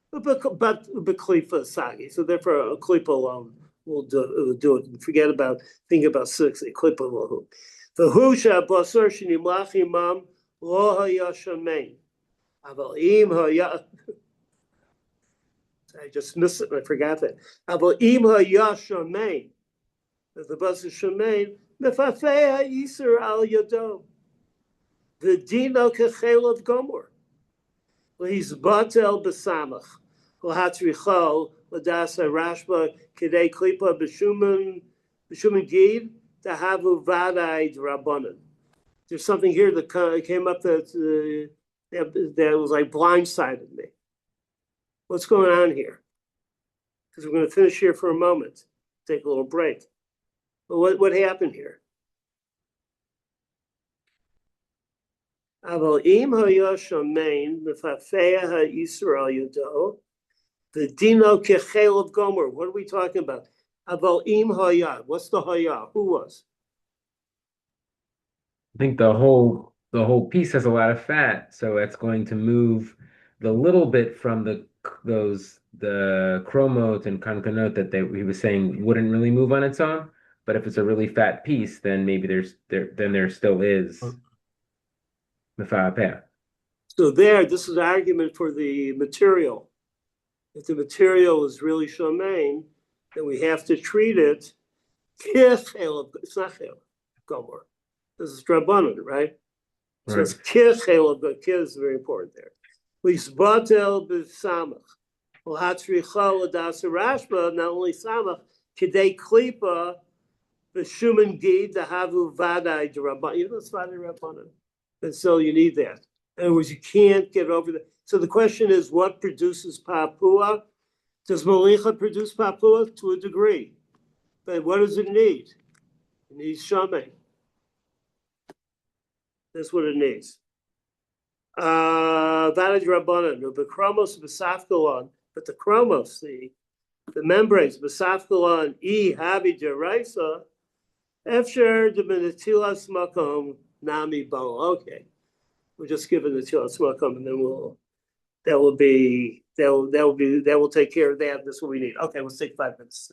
but klipa sagi. So therefore, a klipa alone will do it. Forget about, think about 6, a klipa alone. The husha basar shenimlach imam lo haya shamein. I just missed it. I forgot that. The bus is shemain. Mefafea Yisur al Yadom. The Dino Kechel of Gomor. He's Batel Besamach. Lahatrichal, Ladasa Rashba, Kidei Klipa, Beshuman Gid, Tahavu Vadai Rabbanan. There's something here that came up that was like blindsided me. What's going on here? Because we're going to finish here for a moment, take a little break. But what happened here? Aval im hayashamein mefafeya ha'Yisrael yado the dino kechel of Gomer. What are we talking about? Aval im hayah. What's the hayah? Who was? I think the whole piece has a lot of fat, so it's going to move the little bit from the chromot and kankanot that he was saying wouldn't really move on its own. But if it's a really fat piece, then maybe there still is mefa'apeh. So this is an argument for the material. If the material is really shomein, then we have to treat it kechel. It's not chel gomer. This is drabanan, right? So it's kechel, but keh is very important there. Lisbatel b'samach. L'hatzricha l'dasa rashba, not only samach, kidei klipa, b'shuman gid, havu vadai drabanan. You know it's vadai drabanan. And so you need that. In other words, you can't get over that. So the question is, what produces papua? Does Malicha produce papua? To a degree. But what does it need? It needs shaman. That's what it needs. Valid Rabbanan, the chromos besafkalon, but the chromos, the membranes, besafkalon, havi deraisa, efsher de menetilas makom nami bon. Okay. We're just giving the tilas makom, and then that will take care of that. That's what we need. Okay, let's take 5 minutes.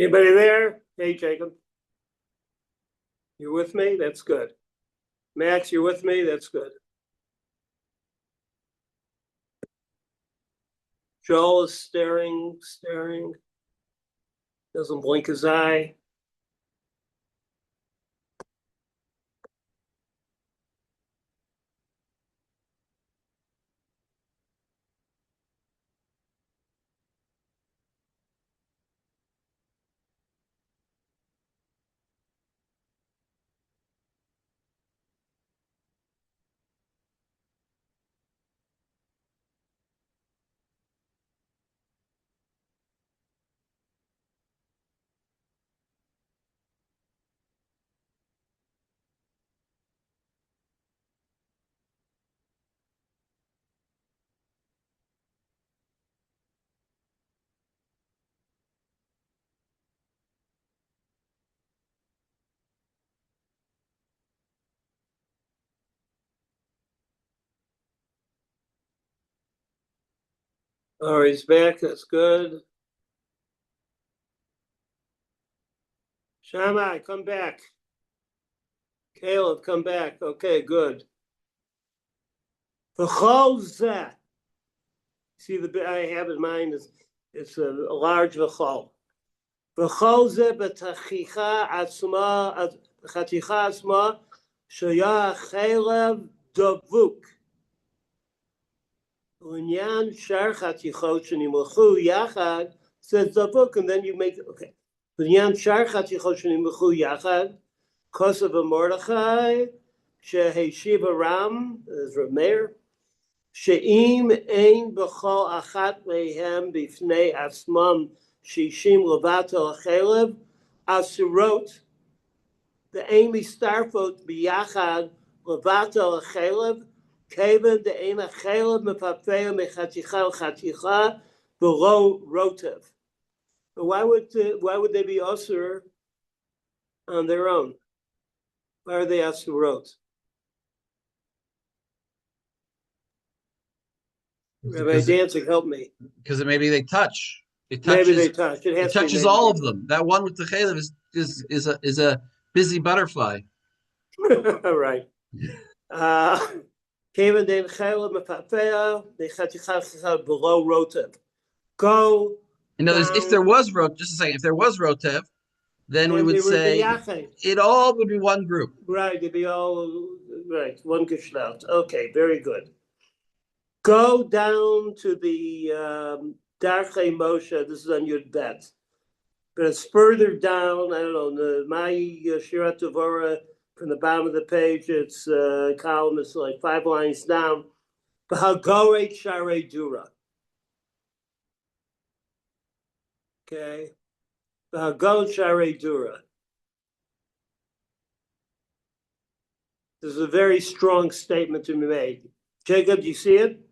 Anybody there? Hey, Jacob. You're with me? That's good. Max, you're with me? That's good. Joel is staring. Doesn't blink his eye. Oh, he's back. That's good. Shammai, come back. Caleb, come back. Okay, good. V'chol zeh. See, the I have in mind is it's a large v'chol. V'chol zeh b'tachicha atzma, b'chaticha atzma, shaya chelev davuk. Unyan shar chatichot shenimulchu yachad says davuk, and then you make okay. Unyan shar chatichot shenimulchu yachad, kosav Mordechai, sheheshiva Ram, is Rav Meir. She'im ein b'chol achat mehem b'fnei asmam shishim levato achelev asurot the Amy starfot b'yachad levato achelev keven the ein achelev mepafeya mechaticha chaticha below rotev. Why would they be usher on their own? Why are they asurot? Rabbi Danzig, help me. Because maybe they touch. Maybe they touch. It touches all of them. That one with the chalev is a busy butterfly. Right. Kevin den chalev mefafea the below rotev. Go. In other words, if there was rotev, then we would say it all would be one group. Right, it'd be all right. One geschlaut. Okay, very good. Go down to the Darchei Moshe. This is on Yud Bet, but it's further down. I don't know the my Shirat Tuvora from the bottom of the page. It's column is like 5 lines down. B'hagorei Sharei Dura. Okay, B'hagorei Sharei Dura. This is a very strong statement to be made. Jacob, do you see it?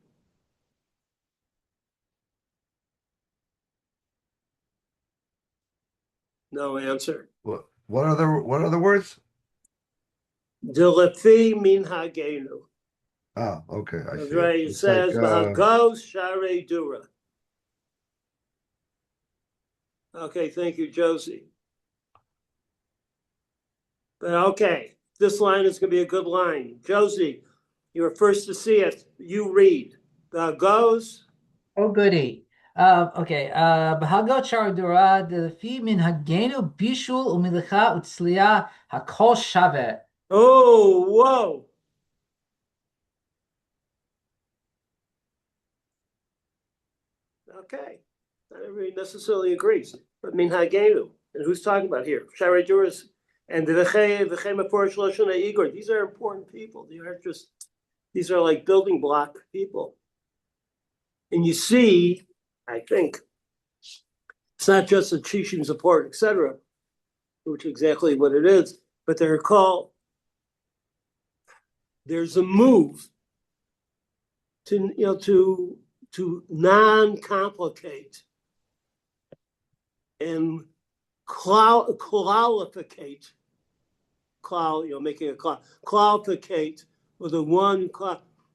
No answer. What are the words? Dilefi min hagenu. Ah, okay. I That's see right. It says Bahagos Sharei Dura. Okay, thank you, Josie. But okay, this line is going to be a good line. Josie, you were first to see it. You read. Bahagos. Oh, goody. Okay. Bahagot Sharadura, the fi min hagenu bishul umilicha utzliya hakol shave. Oh, whoa. Okay. Not everybody necessarily agrees. But min hagenu. And who's talking about here? Sharei Duras and the V'chei Mepor Shloshon Igor. These are important people. These are like building block people. And you see, I think, it's not just a teaching support, etc., which is exactly what it is, but they're called, there's a move to non-complicate and qualificate, making a qualificate with a one,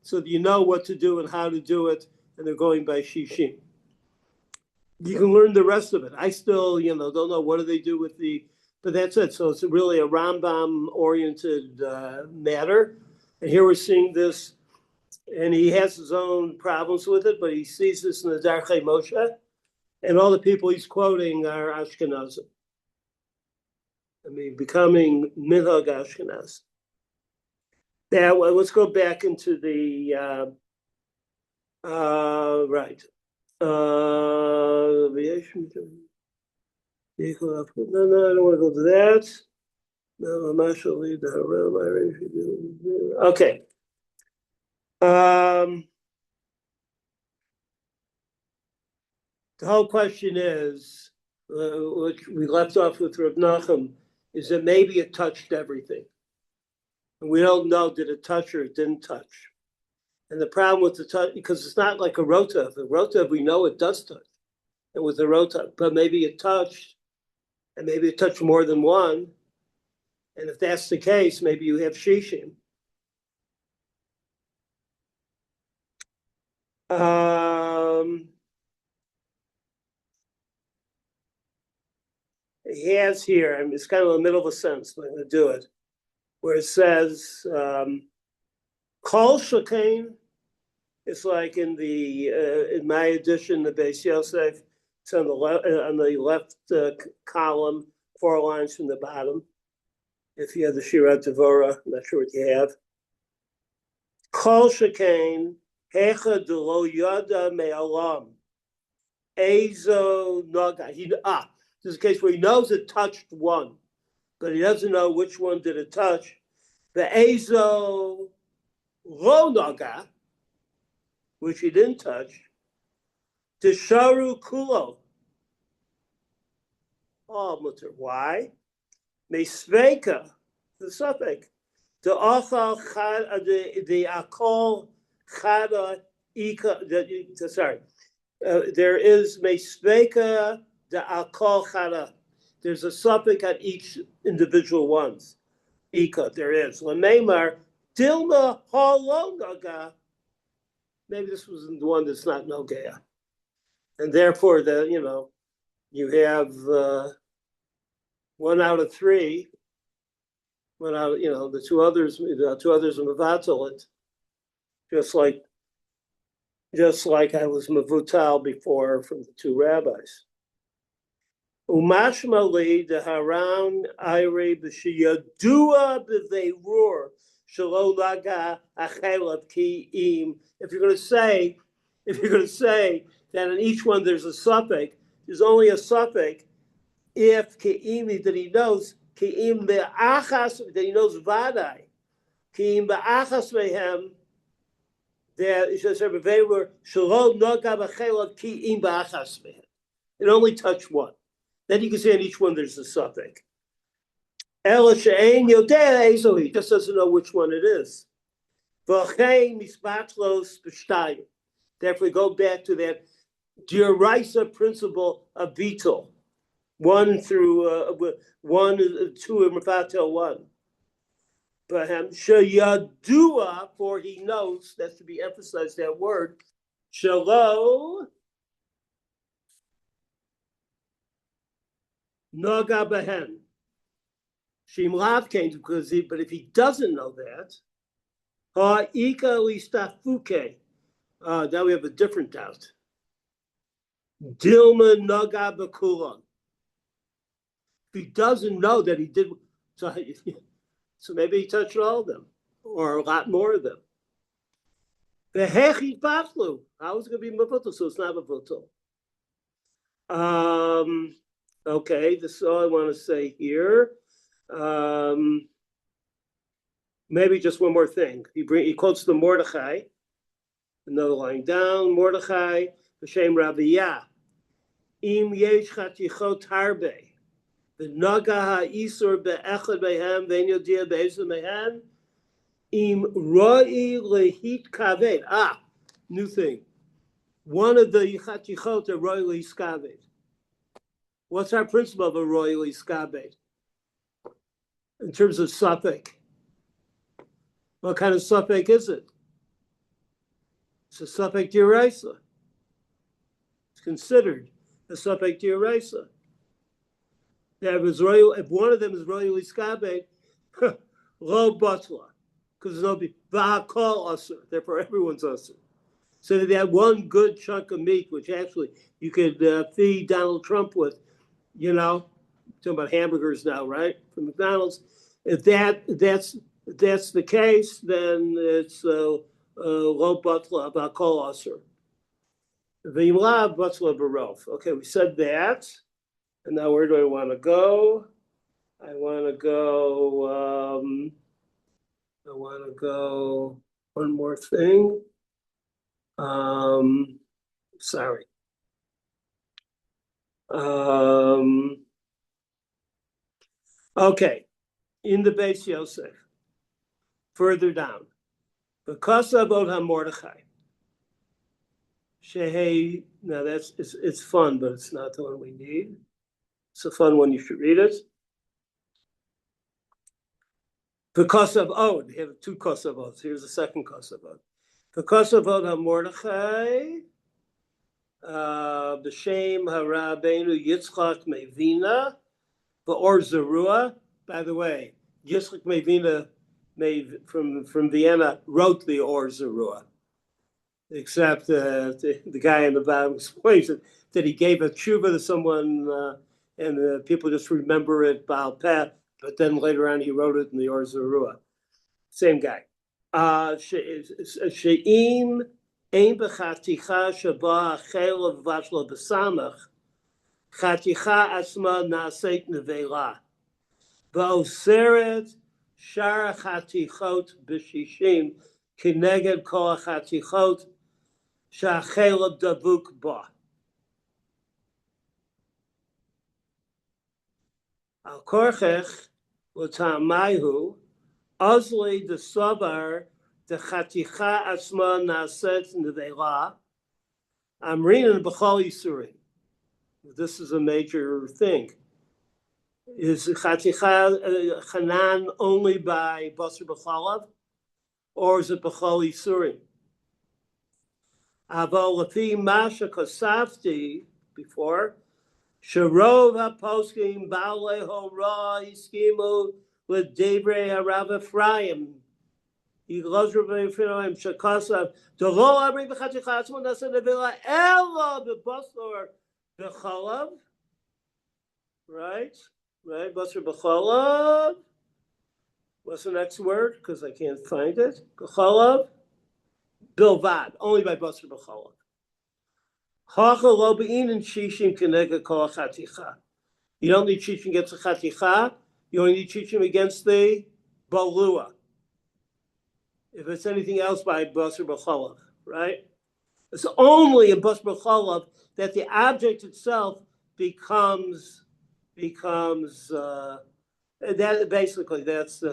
so that you know what to do and how to do it, and they're going by shishim. You can learn the rest of it. I still, don't know what do they do with but that's it. So it's really a Rambam-oriented matter. And here we're seeing this, and he has his own problems with it, but he sees this in the Darchei Moshe, and all the people he's quoting are Ashkenazim. I mean, becoming Minhag Ashkenaz. Now, let's go back into the, right. No, I don't want to go to that. No, I'm actually okay. The whole question is, which we left off with Reb Nachum, is that maybe it touched everything. And we don't know, did it touch or it didn't touch. And the problem with the touch, because it's not like a rotav. A rotav, we know it does touch. And with the rotav, but maybe it touched, and maybe it touched more than one. And if that's the case, maybe you have shishim. He has here, I mean, it's kind of in the middle of a sentence, but I'm going to do it, where it says, Kol Shekain, it's like in my edition, the Beis Yosef, it's on the left column, 4 lines from the bottom. If you have the Shira Devorah, I'm not sure what you have. Kol Shekain, Hecha Delo Yada Me'alam, Ezo Naga. This is a case where he knows it touched one, but he doesn't know which one did it touch. The Ezo Lo Naga, which he didn't touch, Tisharu Kulo. Oh, mutter. Why? Meisveka, the suffix. The Achal Chad, the Akol Chada Ika, sorry. There is Meisveka, the Akol Chada. There's a suffix at each individual ones. Ika, there is. Lameimar, Dilma Halo Naga. Maybe this was the one that's not Nogea. And therefore, you have 1 out of 3. 1 out, the two others are Mavatal it. Just like I was Mavutal before from the 2 rabbis. Umashmali the Haran Iri B'Shiyadua B'Veirur Shalo Laga Achelav Ki'im. If you're going to say that in each one there's a suffix, there's only a suffix if Ki'imi that he knows Ki'im Be'achas that he knows Vadai Ki'im Be'achas Mehem that it says B'Veirur Shalo Laga Achelav Ki'im Be'achas Mehem. It only touched one. Then you can say in each one there's a suffix. Ela she'ein yodea ezo, he just doesn't know which one it is. V'chein misbatlos b'shtayim. Therefore, go back to that D'oraisa principle of Vital. 1 through 1, 2, and Mafatel 1. But sheyadua, for he knows, that's to be emphasized, that word, shelo Noga Behen. Shimlav came because but if he doesn't know that, Ika Listafuke. Now we have a different doubt. Dilma Noga Bakulan. If he doesn't know that he did, so maybe he touched all of them, or a lot more of them. The Hechi Batlu. How is it going to be Mavutal? So it's not Mavutal. Okay, this is all I want to say here. Maybe just one more thing. He quotes the Mordechai, another line down. Mordechai, B'Shem Rabiyah, Im Yesh Chatichot Harbe, V'Naga HaIsur Be'echad Behem, V'en Yodia Be'ezim Behem, Im Roi Lehit Kaved. New thing. One of the Chatichot are Roi Lehit Kaved. What's our principle of a royally skabed? In terms of suffix. What kind of suffix is it? It's a suffix d'oraisa. It's considered. a Sopek Dioraisa. If one of them is Royal Iskabe, Lo Batla, because there's no Va'akol Asur, therefore everyone's Asur. So if they have one good chunk of meat, which actually you could feed Donald Trump with, talking about hamburgers now, right? From McDonald's. If that's the case, then it's Lo Batla, Va'akol Asur. V'imla Batla Barov. Okay, we said that. And now where do I want to go? I want to go one more thing. Sorry. Okay, in the Beis Yosef, further down, because of Mordechai. Shehei. Now it's fun, but it's not the one we need. It's a fun one. You should read it. Because of Od, you have two Kosovos. Here's the second Kosovo. Because of Od Mordechai, B'Shem Harabeinu Yitzchak Mevina, Ba'or Zerua. By the way, Yitzchak Mevina from Vienna wrote the Or Zerua, except the guy in the bottom explains that he gave a tshuva to someone, and people just remember it Baal Peh. But then later on, he wrote it in the Or Zerua. Same guy. She'im ein b'chaticha sheba chelav vashla b'samach, chaticha asma na'aseit nevela, v'oseret shara chatichot b'shishim kineged kol chatichot sha'chelav davuk ba. Al korchech l'ta'amayu Ozli the Sabar, the Chaticha Asma Naset Nevela. I'm reading B'chol Yisurim. This is a major thing. Is Chaticha Chanan only by Basar B'chalav, or is it B'chol Yisurim? Aval Lafi Masha Kosafti before Sharov HaPoskim Ba'alei Hora Yiskimu with Debre Harav Ephraim. He loves Rabbi Ephraim Shakasav. The Lo Abri B'Chaticha Atzmo Nasa Nevila Ela B'Basor B'Chalav. Right? Basar B'Chalav. What's the next word? Because I can't find it. B'Chalav. Bilvad. Only by Basar B'Chalav. Hacha Lo B'In and Shishim Kenega Kol Chaticha. You don't need Shishim against the Chaticha. You only need Shishim against the Balua. If it's anything else by Basar B'Chalav, right? It's only in Basar B'Chalav that the object itself becomes that basically that's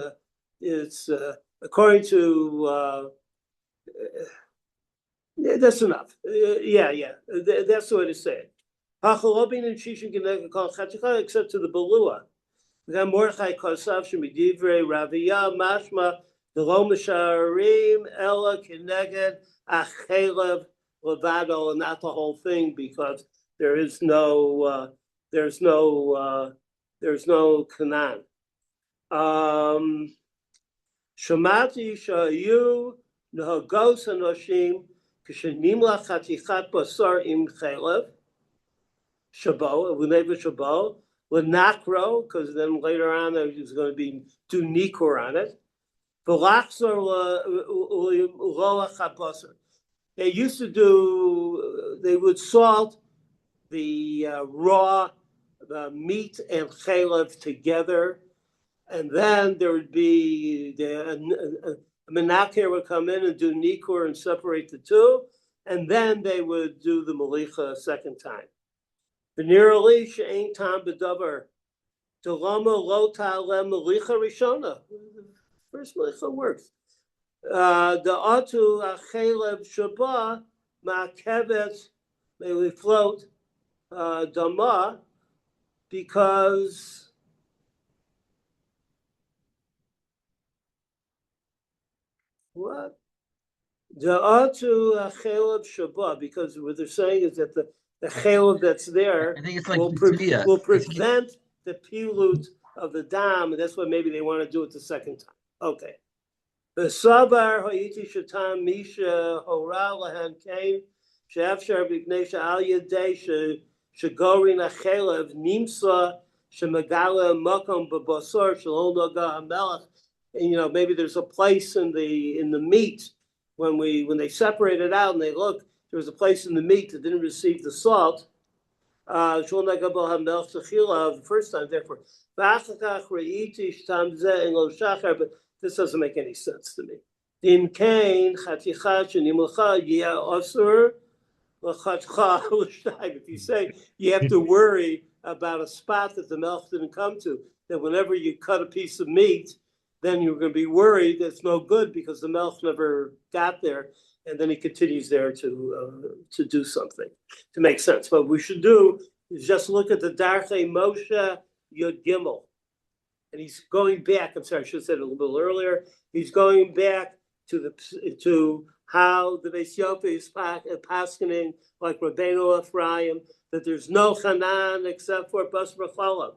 it's according to that's enough. That's the way to say it. Hachalobin and Shishin can call Chaticha except to the Balua. Mordechai Kosav Shemidivrei Raviyah Mashma Delo Misharim Ella Keneged Achelev Levado, and not the whole thing because there's no Canaan. Shamati Shayu Nahagos Anoshim Kishanimla Chatichat Basar Im Chelev Shabo Vuneva Shabo Lenakro, because then later on there's going to be do Nikur on it. They used to do, they would salt the raw meat and chalev together, and then there would be the menakir would come in and do nikur and separate the two, and then they would do the malicha a second time. V'nirali she'ein tam b'davar delama lo ta'alem malicha rishona. First malicha works. The atu achelev shabah ma'kevet, may we float dama, because what? The atu achelev shabah, because what they're saying is that the chaylev that's there I think it's like will prevent the pilut of the dam, and that's why maybe they want to do it the second time. Okay. The sabar ha'iti shatan misha hora lahan kain she'afshar b'pnei she'al yedei she'gorin ha'chelev nimsa she'megala makom b'basar shalom naga hamelech. And maybe there's a place in the meat when they separate it out and they look, there was a place in the meat that didn't receive the salt. Shalom naga hamelech the first time, therefore. But this doesn't make any sense to me. If you say you have to worry about a spot that the milk didn't come to, that whenever you cut a piece of meat, then you're going to be worried that it's no good because the milk never got there. And then he continues there to do something to make sense. What we should do is just look at the Darchei Moshe Yud Gimel. And he's going back. I'm sorry, I should have said it a little bit earlier. He's going back to how the Beis Yosef is paskening like Rabbeinu Ephraim that there's no Hanan except for Bas B'Cholam.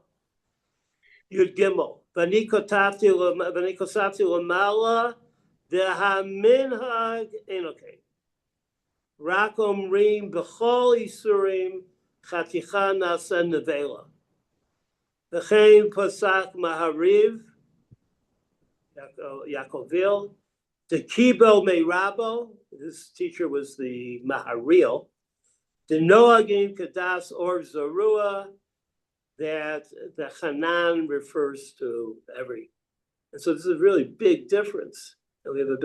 Yud Gimel. V'ani kosafti l'mala dehaminhag enokei. Rak omrim b'chol isurim chaticha nasa nevela. V'chein Pasak Mahariv, Yaakovil, the Kibo Meirabo, this teacher was the Maharil, the Noagim Kadas or Zarua, that the Hanan refers to every. And so this is a really big difference. And we have a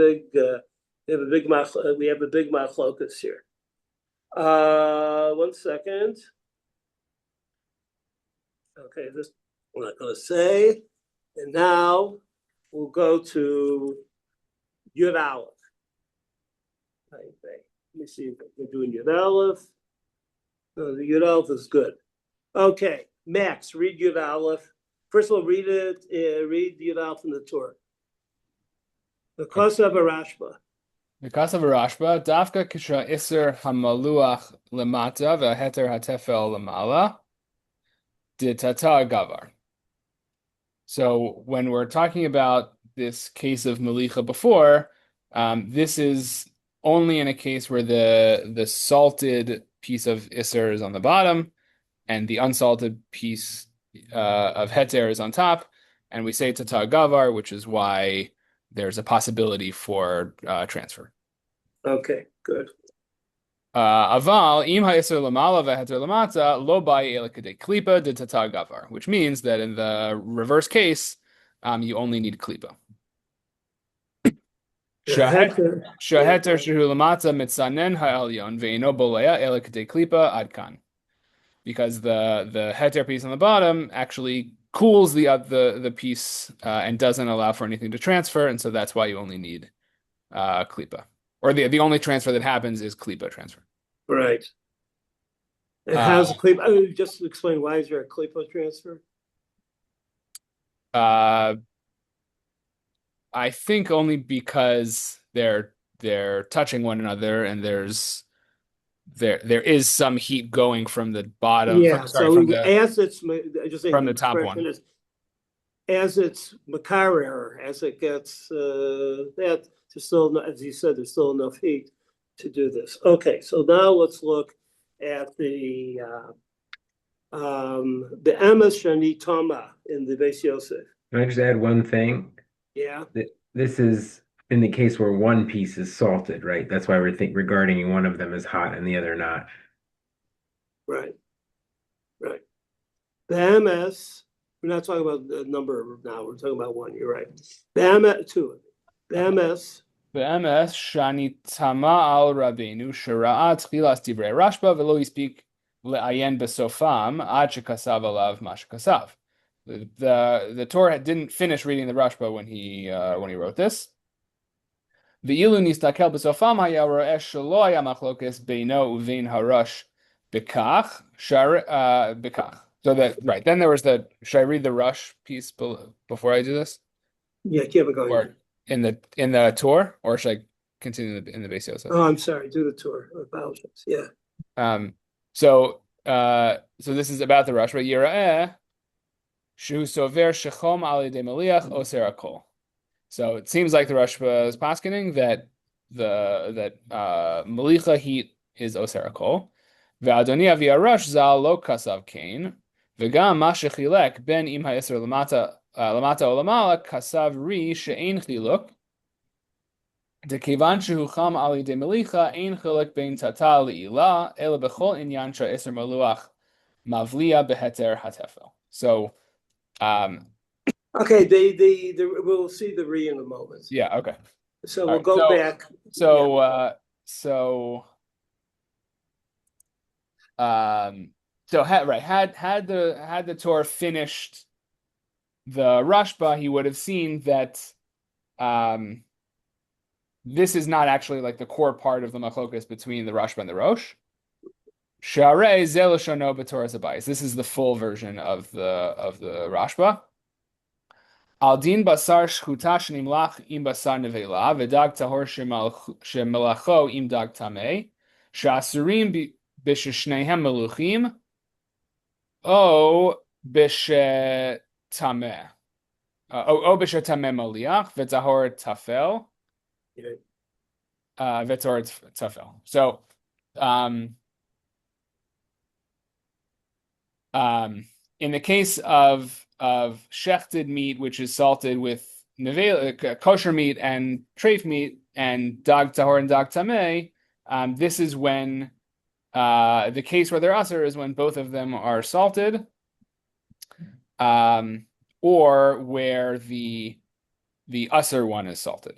big machlokas here. 1 second. Okay, this I'm not going to say. And now we'll go to Yud Aleph. Let me see if we're doing Yud Aleph. No, the Yud Aleph is good. Okay, Max, read Yud Aleph. First of all, read Yud Aleph in the Torah. The Kosav Rashba. The Kosav Rashba, Dafka Kisha Isser Hamaluach Lemata Veheter Hatefel Lamala. Tata Gavar. So when we're talking about this case of Malicha before, this is only in a case where the salted piece of Isser is on the bottom and the unsalted piece of Heter is on top, and we say Tata Gavar, which is why there's a possibility for transfer. Okay, good. Aval im ha'isur lamala v'heter lamata lo bai ela kedei klipa de tata gavar, which means that in the reverse case, you only need klipa. Shaheter shehu lamata mitzanen ha'elyon ve'ino bolea ela kedei klipa adkan, because the heter piece on the bottom actually cools the piece and doesn't allow for anything to transfer, and so that's why you only need klipa. Or the only transfer that happens is klipa transfer. Right. And how's a klipa? Just explain, why is there a klipa transfer? I think only because they're touching one another, and there is some heat going from the bottom. Yeah. From the top one. As it's makarer, as it gets that. There's still, as you said, there's still enough heat to do this. Okay, so now let's look at the Emes Shani Toma in the Beis Yosef. Can I just add one thing? Yeah. This is in the case where one piece is salted, right? That's why we're regarding one of them as hot and the other not. Right. The Emes, we're not talking about the number now. We're talking about one. You're right. The Emes, two. Be'emes shani tama al rabbeinu shira'at chilas divrei Rashba v'lo yispik le'ayen besofam ad shekasav alav ma shekasav. The Torah didn't finish reading the Rashba when he wrote this. V'ilu nistakel besofam haya ro'eh shelo haya machlokes beino uvein harash bekach bekach. So that right then there was should I read the Rush piece before I do this? Yeah, keep it going. Or in the Torah, or should I continue in the Beis Yosef? Oh, I'm sorry. Do the Torah. Apologies. Yeah. So this is about the Rashba. Yoreh Shu Sover Shechom Ali De Maliach Oser Akol. So it seems like the Rashba is paskening that Malicha heat is Oser Akol. Ve'adoni Aviarash Zal Lo Kasav Kain. Ve'gam Ma Shechilek Ben Im HaYisr Lamata O Lamala Kasav Ri She'ein Chiluk. דכיוון שהוא חם על ידי מליחה, אין חלק בין תתה לעילה, אלא בכל עניין שהעשר מלוח מבליע בהתר התפל. So, okay, we'll see the re in a moment. yeah, okay. So we'll go back. Had the Torah finished the Rashba, he would have seen that this is not actually like the core part of the machlokas between the Rashba and the Rosh. Sharei zeloshono b'Torah Zabayis. This is the full version of the Rashba. Al din basar shchuta shenimlach im basar nevela v'dag tahor shemelacho im dag tamei sha'asurim b'sheshnehem meluchim o b'shetameh o b'shetameh maliach v'tahor tafel. Vetor tafel. So, in the case of shechted meat, which is salted with kosher meat and treif meat and dag tahor and dag tameh, this is when the case where they're aser is when both of them are salted, or where the aser one is salted.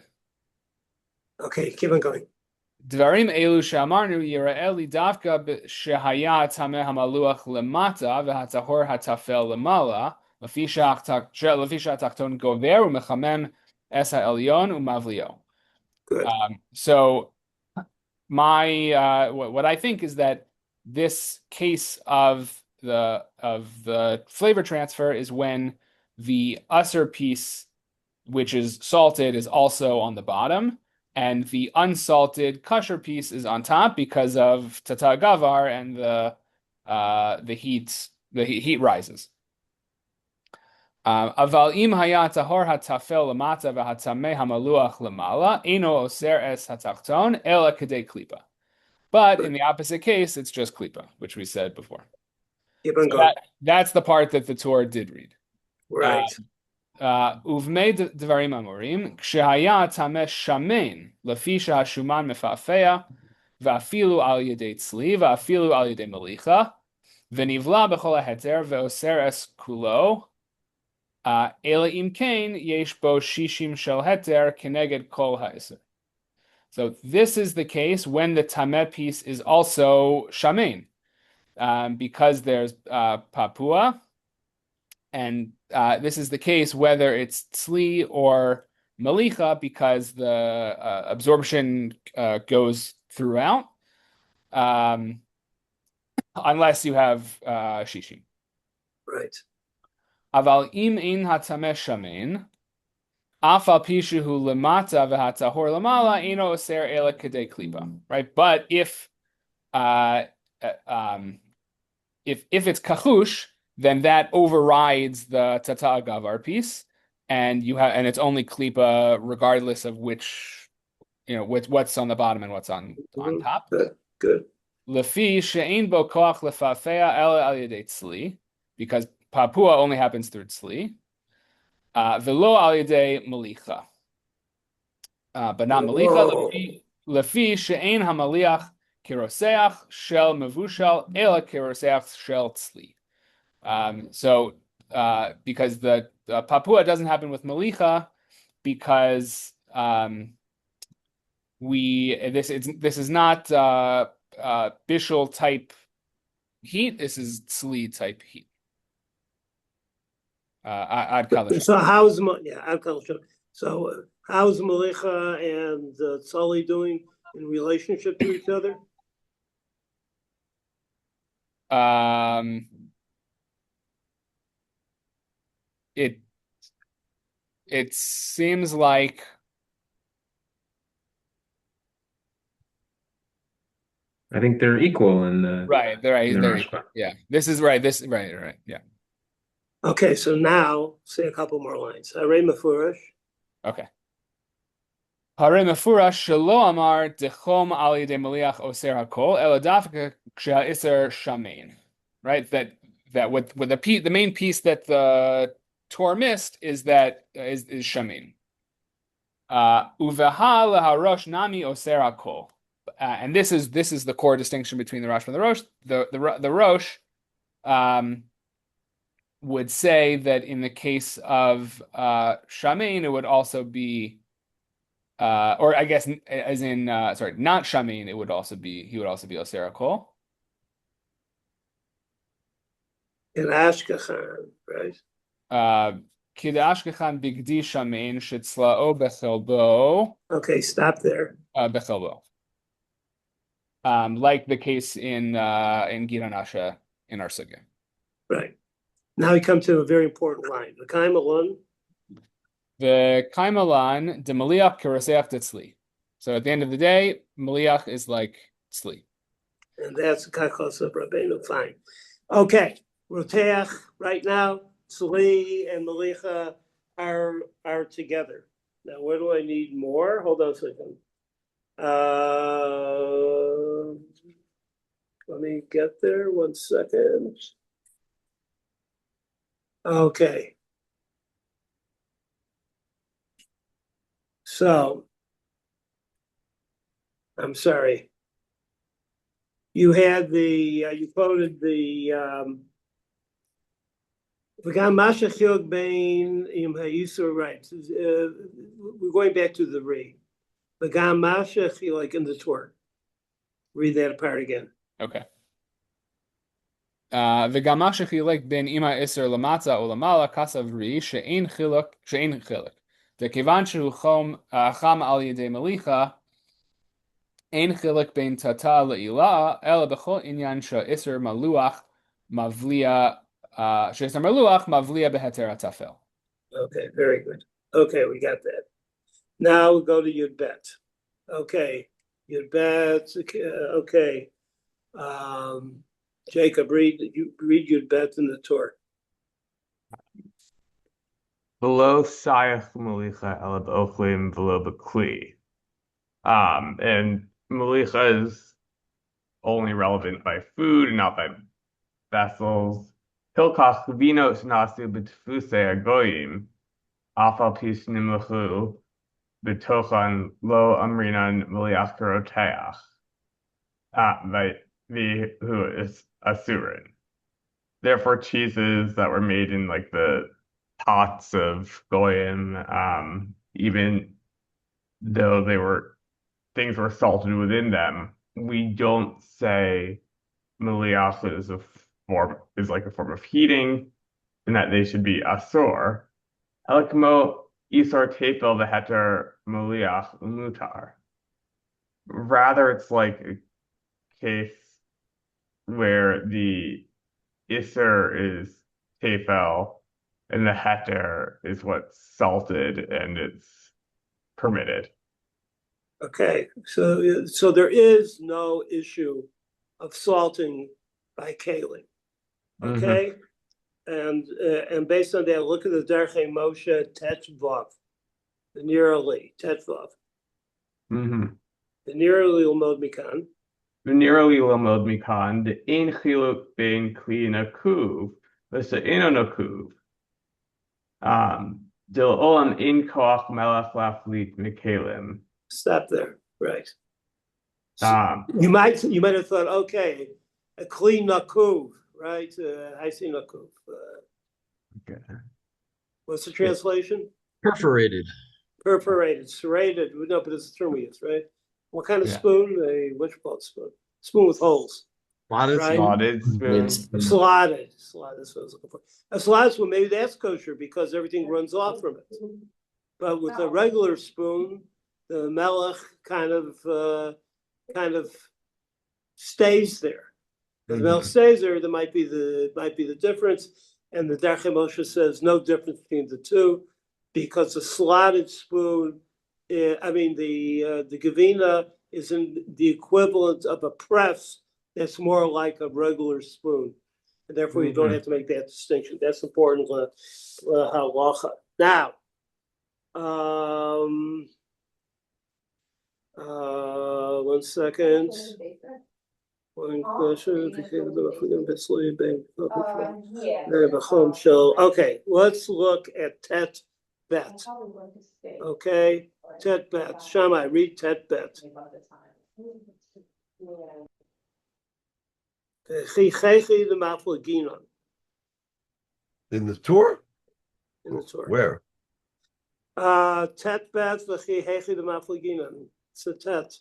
Okay, keep on going. Dvarim elu she'amarnu yira'eh li davka shehaya tameh hamaluach lemata v'hatahor hatafel lemala lefi she'atachton gover u'mechamem es ha'elyon u'mavlio. Good. So what I think is that this case of the flavor transfer is when the aser piece, which is salted, is also on the bottom, and the unsalted kosher piece is on top because of tata gavar and the heat rises. Aval im haya tahor hatafel lamata v'hatameh hamaluach lemala eno oser es hatachton ela kedei klipa. But in the opposite case, it's just klipa, which we said before. Keep on going. That's the part that the Torah did read. Right. Uvmei dvarim amorim kshehaya tameh shamen lefi shehashuman mefafea va'afilu al yedei tzli va'afilu al yedei melicha v'nivla b'chol haheter ve'oser es kulo ela im kain yesh bo shishim shel heter keneged kol ha'eser. So this is the case when the tameh piece is also shamen, because there's papua. And this is the case whether it's tzli or malicha, because the absorption goes throughout, unless you have shishim. Right. Aval im ein hatameh shamen, afal pishu lemata v'hatahor lamala eno oser ela kedei klipa. Right, but if it's kachush, then that overrides the tata gavar piece, and it's only klipa regardless of which, what's on the bottom and what's on top. Good. Lefi she'ein bo koach lefafea ela al yedei tzli, because papua only happens through tzli. Velo al yedei malicha, but not malicha. Lefi she'ein hamaliach kiroseach shel mevushal ela kiroseach shel tzli. So because the papua doesn't happen with malicha, because this is not bishul type heat. This is tzli type heat. Ad kalash. So how's ad kalash? So how's malicha and tzali doing in relationship to each other? It seems like I think they're equal in the Right. They're in the they're Rashba. equal. Yeah. This is right. This right. Yeah. Okay, so now say a couple more lines. Harei mefurash. Okay. Harei mefurash shelo amar dechom al yedei maliach oser hakol ela dafka kshe'ha'isar shamein. Right. That with the main piece that the Torah missed is that is shamein. Uveha leharosh nami oser hakol. And this is the core distinction between the Rosh and the Rosh. The Rosh would say that in the case of Shamein, it would also be, or I guess as in sorry, not Shamein, he would also be Osera Kol. In Ashkechan, right? Kid Ashkechan bigdi Shamein shitzlao bechelbo. Okay, stop there. Bechelbo. Like the case in Giranasha in our sugya. Right. Now we come to a very important line. The Kaim Alon. The Kaimalan de Maliach Karaseach Tzli. So at the end of the day, Maliach is like Tzli. And that's the Kachos of Rabbeinu. Fine. Okay. Roteach, right now, Tzli and Malicha are together. Now, where do I need more? Hold on a second. Let me get there. 1 second. Okay. So, I'm sorry. You had you quoted the V'gam mashach yog bein im ha'yisur, right. We're going back to the re. V'gam mashach, like in the Torah. Read that part again. Okay. V'gam mashach yilek ben ima iser lamata o lamala kasav ri she'ein chiluk. The kivan shehu cham al yedei malicha ein chiluk ben tata le'ilah ela b'chol inyan she'isr maluach mavliya she'isr maluach mavliya beheter atafel. Okay, very good. Okay, we got that. Now we'll go to Yud Bet. Okay, Yud Bet. Okay. Jacob, read Yud Bet in the Torah. Below Sayach Malicha Elab Ochlim below Bekli. And Malicha is only relevant by food and not by vessels. Hilkach vinos nasu betfuse agoyim, afal pis nimlachu betochan lo amrinan maliach karoteach. By the who is asurin. Therefore, cheeses that were made in like the pots of goyim, even though things were salted within them, we don't say maliach is like a form of heating, and that they should be asor. Elikmo isar tepel v'heter maliach umutar. Rather, it's like a case where the iser is tefel and the heter is what's salted and it's permitted. Okay, so there is no issue of salting by kalim. Okay, and based on that, look at the Darchei Moshe Tetvav, the Nirali Tetvav. The Nirali Ulmod Mikan. The Nirali Ulmod Mikan. The Ein Chiluk Ben Kli Nakuv. The Ein Nakuv. Dil Olam Ein Koach Melach Laflit Mikalim. Stop there. Right. You might have thought, okay, a clean nakuv, right? I see nakuv. Okay. What's the translation? Perforated. Perforated, serrated. No, but it's a term we use, right? What kind of spoon? What you call it? Spoon with holes. Slotted spoon. Slotted. That's what I was looking for. A slotted spoon, maybe that's kosher because everything runs off from it. But with a regular spoon, the melech kind of stays there. If the melech stays there, there might be the difference. And the Darchei Moshe says no difference between the two, because the slotted spoon, the Gevina isn't the equivalent of a press that's more like a regular spoon. And therefore, you don't have to make that distinction. That's important. Halacha. Now, 1 second. Okay, let's look at Tet Bet. Okay, Tet Bet. Shammai, read Tet Bet. In the Torah? In the Torah. Where? Tet Bet v'chihechi d'mafleginon. It's a Tet.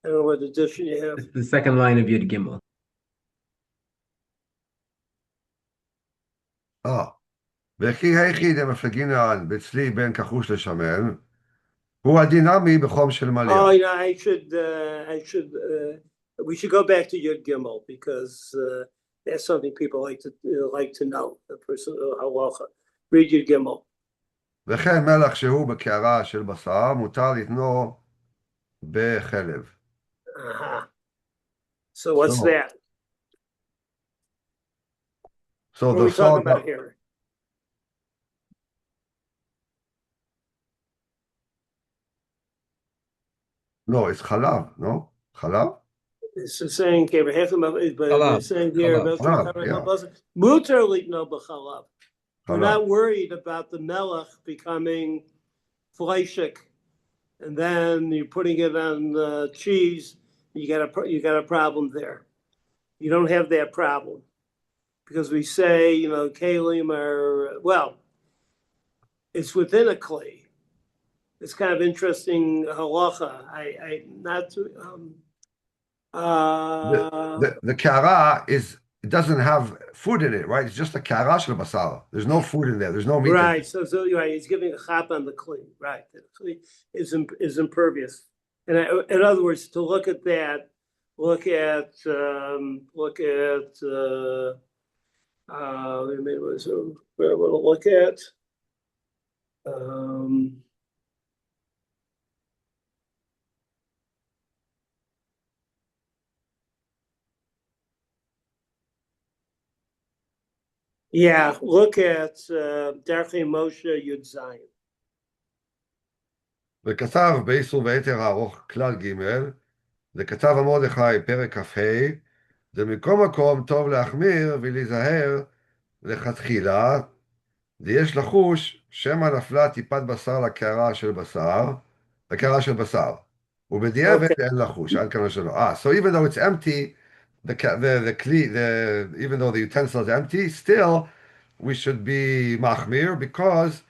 I don't know what edition you have. It's the second line of Yud Gimel. וכי היחיד המפלגינן בצלי בין כחוש לשמן, הוא הדינמי בחום של מליח. Oh, we should go back to Yud Gimel because that's something people like to know. The person halacha. Read Yud Gimel. וכן מלח שהוא בקערה של בשר, מותר לתנו בחלב. So what's that? So what are we talking about here? No, it's chalav, no? Chalav? It's saying, but they're saying here, mutar litno b'chalav. We're not worried about the melech becoming fleishik, and then you're putting it on the cheese. You got a problem there. You don't have that problem because we say, kalim are it's within a kli. It's kind of interesting halacha. The kara it doesn't have food in it, right? It's just a kara shel basar. There's no food in there. There's no meat. Right. So right. He's giving a chap on the kli. Right. The kli is impervious. And in other words, to look at that, look at where I want to look at. Yeah, look at Darchei Moshe Yud Zayin. וכתב באיסור והיתר הארוך כלל ג' וכתב המרדכי פרק כ"ה זה מכל מקום טוב להחמיר ולהיזהר לכתחילה ויש לחוש שמא נפלה טיפת בשר לקערה של בשר ובדיעבד אין לחוש עד כמה שלא. So even though it's empty, even though the utensil is empty, still we should be machmir because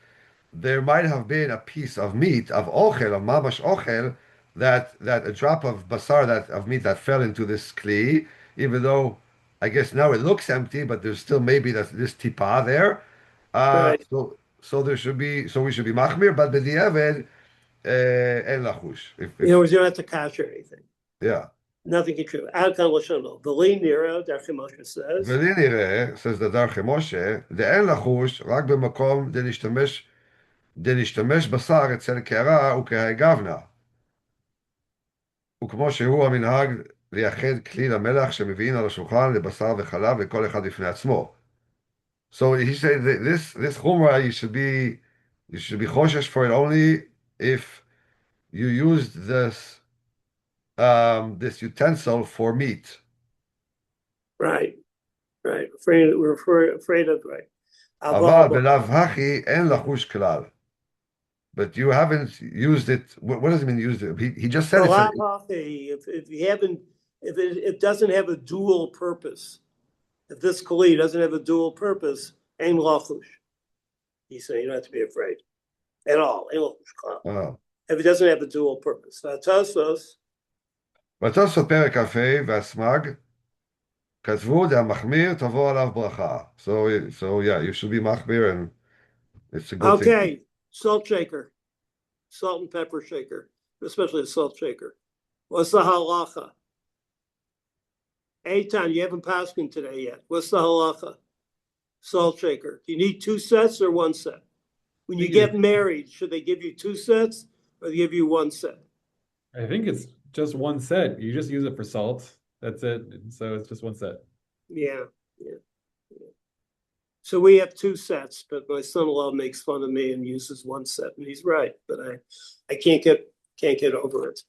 there might have been a piece of meat, of ochel, of mamash ochel, that a drop of basar of meat that fell into this kli, even though I guess now it looks empty, but there's still maybe this tipa there. Right. So we should be machmir, but b'diavad en lachush. You don't have to catch or anything. Yeah. Nothing can true. Alkan l'shono. V'li nira, Darchei Moshe says. V'li nira, says the Darchei Moshe, de'en lachush, rak b'makom דנשתמש בשר אצל קערה וכהגבנה. וכמו שהוא המנהג לייחד כלי למלח שמביאים על השולחן לבשר וחלב לכל אחד בפני עצמו. So he said that this chumrah you should be choshesh for it only if you used this utensil for meat. Right. We're afraid of right. אבל בלאו הכי אין לחוש כלל. But you haven't used it. What does it mean used it? He just said if you haven't, if it doesn't have a dual purpose, if this kli doesn't have a dual purpose, ein lachush. He's saying you don't have to be afraid at all. Ein lachush. If it doesn't have a dual purpose. V'atosos פרק כ"ה והסמג כתבו דהמחמיר תבוא עליו ברכה. So yeah, you should be machmir and it's a good thing. Okay. Salt shaker, salt and pepper shaker, especially a salt shaker. What's the halacha? Eitan, you haven't paskin today yet. What's the halacha? Salt shaker. Do you need 2 sets or 1 set? When you get married, should they give you 2 sets or they give you 1 set? I think it's just one set. You just use it for salt. That's it. So it's just one set. Yeah. So we have two sets, but my son-in-law makes fun of me and uses one set, and he's right. But I can't get over it.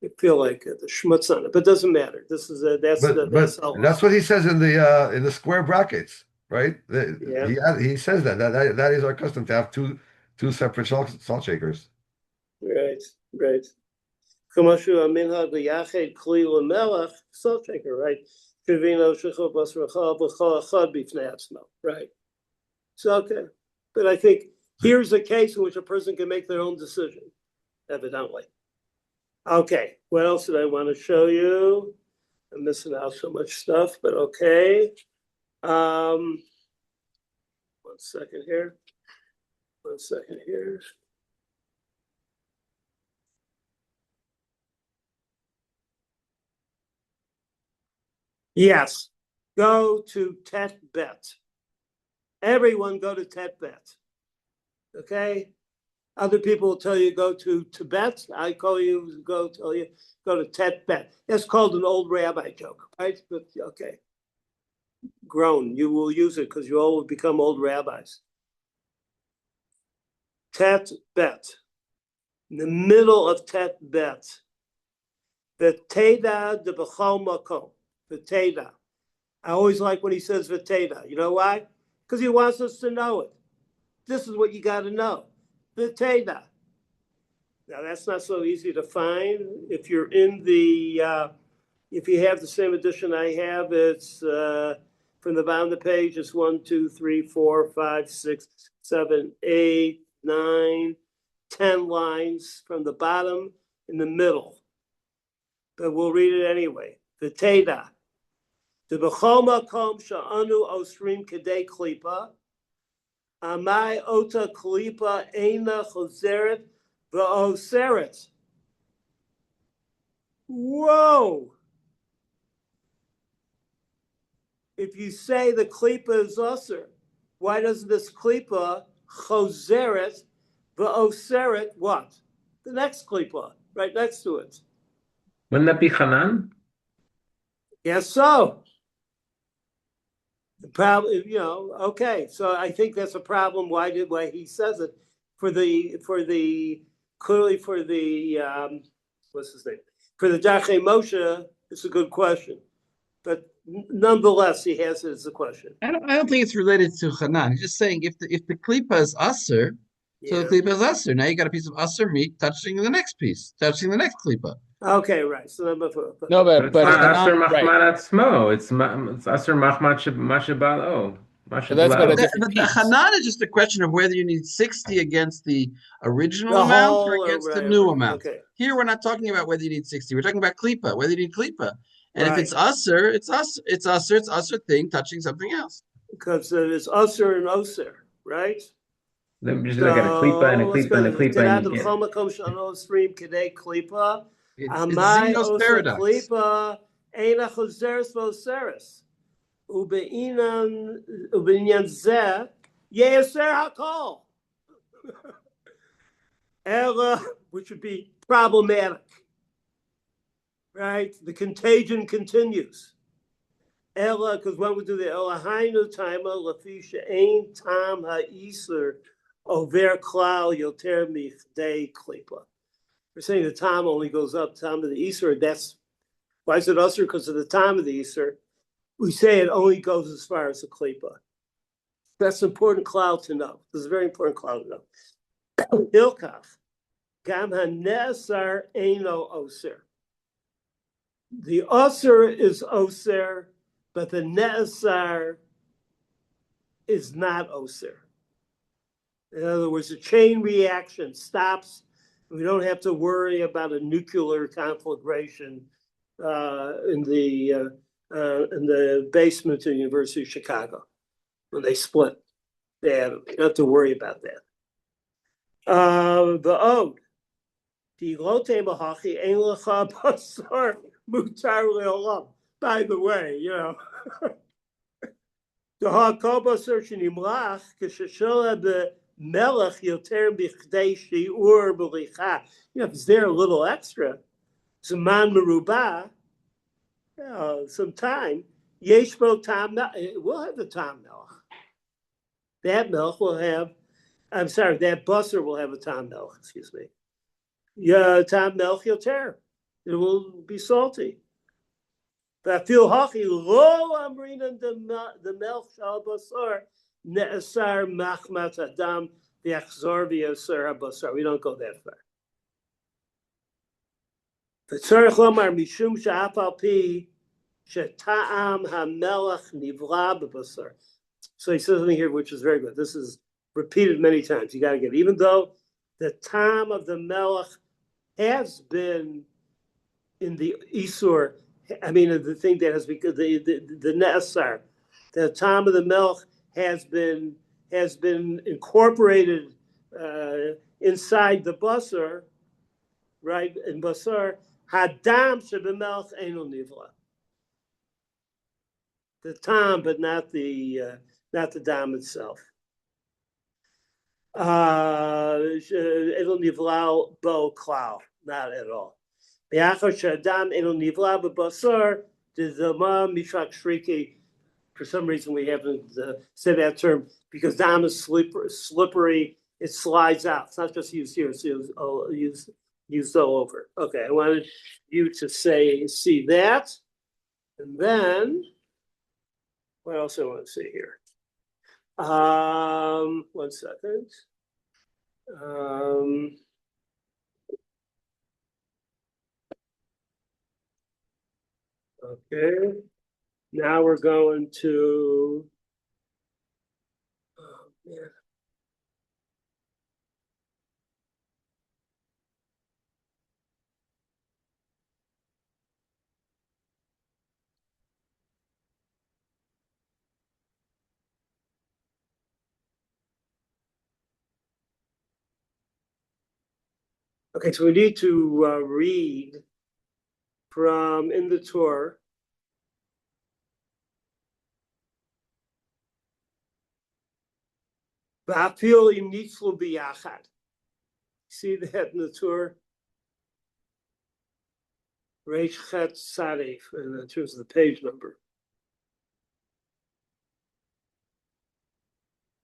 I feel like the schmutz on it, but it doesn't matter. This is that's that's what he says in the square brackets, right? He says that is our custom to have two separate salt shakers. Right. Kamashu aminha b'yached kli l'melech salt shaker, right? Right. So okay, but I think here's a case in which a person can make their own decision, evidently. Okay, what else did I want to show you? I'm missing out so much stuff, but okay. 1 second here. Yes, go to Tet Bet. Everyone go to Tet Bet. Okay? Other people will tell you go to Tibet. I tell you go to Tet Bet. That's called an old rabbi joke, right? But okay. Grown, you will use it because you all will become old rabbis. Tet Bet. In the middle of Tet Bet. The Teda de B'chol Makom. V'teda. I always like when he says v'teda. You know why? Because he wants us to know it. This is what you got to know. V'teda. Now that's not so easy to find. If you're in the, if you have the same edition I have, it's from the bottom of the page. It's 1, 2, 3, 4, 5, 6, 7, 8, 9, 10 lines from the bottom in the middle. But we'll read it anyway. V'teda. The b'chol makom sha'anu osrim kedei klipa, amai ota klipa eina chozeret v'oseret. Whoa! If you say the klipa is usher, why doesn't this klipa chozeret v'oseret what? The next klipa, right next to it. Wouldn't that be Hanan? Yes, so. The problem, okay. So I think that's a problem. Why he says it clearly for the what's his name? For the Dachei Moshe, it's a good question. But nonetheless, he has it as a question. I don't think it's related to Hanan. He's just saying if the klipa is aser, so the klipa is aser. Now you got a piece of aser meat touching the next piece, touching the next klipa. Okay, right. So but it's not aser machmat atzmo. It's aser machmat mashabalo. But the Hanan is just a question of whether you need 60 against the original amount or against the new amount. Okay. Here we're not talking about whether you need 60. We're talking about klipa, whether you need klipa. And if it's aser, it's aser thing touching something else. Because it's aser and oser, right? Then just like a klipa and a klipa and a klipa. It's Zeno's paradox. Klipa eina chozeres v'oseres. Ubeinyan zeh yeser hakol. Ella, which would be problematic, right? The contagion continues. Ella, because when we do the Elahainu taima lafisha ein tam ha'isur over klal yoter michdei klipa. We're saying the time only goes up time of the Easter. That's why is it usher? Because of the time of the Easter. We say it only goes as far as the klipa. That's an important cloud to know. This is a very important cloud to know. Hilkach, gam hanesar eino oser. The oser is oser, but the ne'asar is not oser. In other words, the chain reaction stops. We don't have to worry about a nuclear conflagration in the basement of the University of Chicago when they split the atom. You don't have to worry about that. The ode. By the way, the Hakoba searching Imlach, Kishashola the Melech Yoter Bichdei Shiur Belicha. If it's there a little extra, Zaman Meruba, some time, Yesh Bo Tam, it will have the Tam Melch. That milk will have, I'm sorry, that busser will have a Tam Melch, excuse me. Yeah, Tam Melch Yoter. It will be salty. But feel hachi lo amrinan the Melch Shal Basar Ne'asar Machmat Adam V'Achzor V'Yasar HaBasar. We don't go that far. V'tzarech lomar mishum she'af al pi she'ta'am ha'melech nivra b'basar. So he says something here which is very good. This is repeated many times. You got to get it. Even though the time of the melech has been in the Isur, I mean, the thing that has become the Ne'asar, the time of the melech has been incorporated inside the basar, right? In basar, hadam shebemelch eino nivla. The tam, but not the dam itself. It'll nivlau bo klau, not at all. For some reason we haven't said that term because dam is slippery. It slides out. It's not just used here; it's used all over. Okay, I wanted you to see that, and then what else I want to say here? 1 second. Okay. Now we're going to. Oh man. Okay, so we need to read from in the Torah. V'afil im nitzlu biyachad. See that in the Torah? Reish Chet Sarif, in terms of the page number.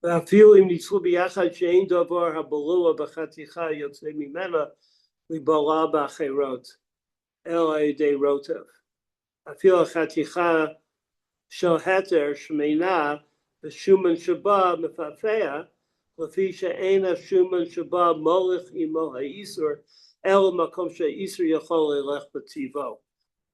V'afil im nitzlu biyachad she'ein davar habalua b'chaticha yotzei mimena libala b'acherot el ha'idei rotev. Afil ha'chaticha shel heter shmeina v'shuman shaba mefafea l'fi she'ena shuman shaba molech imo ha'isur el makom she'isur yachol elech b'tivo.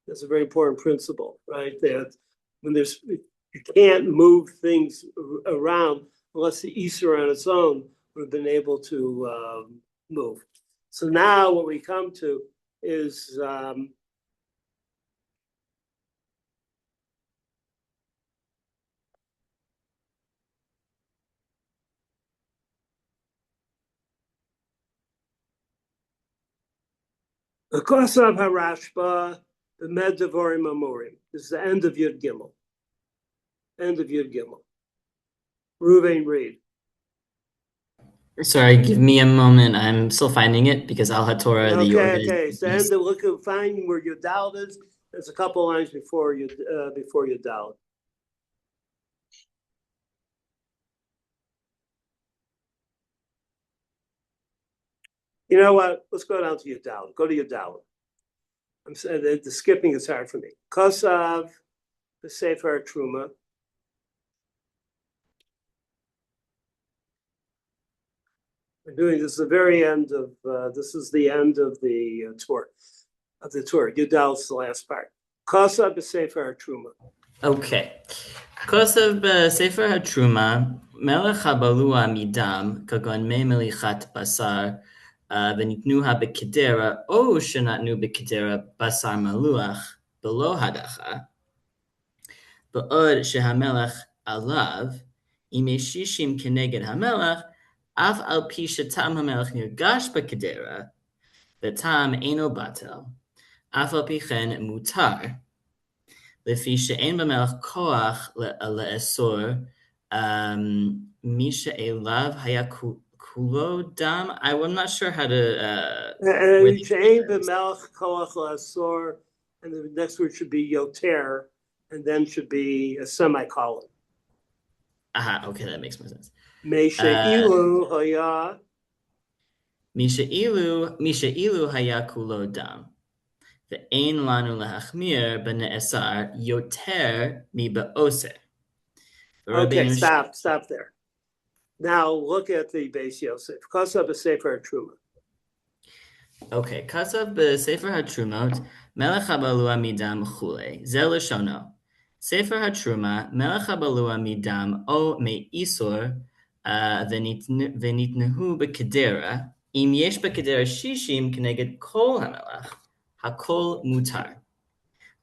That's a very important principle, right? That when you can't move things around unless the isur on its own would have been able to move. So now what we come to is the Kosav Harashba, the Medavorim Amorim. This is the end of Yud Gimel. End of Yud Gimel. Ruvain read. Sorry, give me a moment. I'm still finding it because Al HaTorah, the Yoreh. Okay. So end of find where your Dalet is. There's a couple lines before your Dalet. You know what? Let's go down to your Dalet. Go to your Dalet. I'm saying the skipping is hard for me. Kosav, the Sefer Truma. We're doing this. Is the very end of this is the end of the tour. Your Dalet is the last part. Kosav, the Sefer Truma. Okay. Kosav b'Sefer HaTruma, Melech HaBalua midam, kagon me melichat basar, v'nitnuha b'kedera, o shenatnu b'kedera basar maluach, below hadacha, ba'od shehamelech alav, ime shishim keneged hamelech, af al pi shetam hamelech nirgash b'kedera, v'tam eno batel, af al pi chen mutar, לפי שאין במלך כוח לאסור מי שאליו היה Kulo dam. I'm not sure how to where And the She'ein b'melech koach la'asor, and the next word should be yoter, and then should be a semicolon. aha, okay, that makes more sense. Me'she'ilu haya. Mishailu haya kulo dam. Ve'ein lanu lahachmir b'ne'esar yoter mi ba'oser. Okay, stop there. Now look at the Beis Yosef. Kosav b'sefer Truma. Okay, Kasav b'Sefer HaTrumot, Melech HaBalua Midam Chule, Ze Lashono. Sefer HaTruma, Melech HaBalua Midam O Me'isor, Venitnehu B'Kedera, Im Yesh B'Kedera Shishim K'neged Kol HaMelech, HaKol Mutar.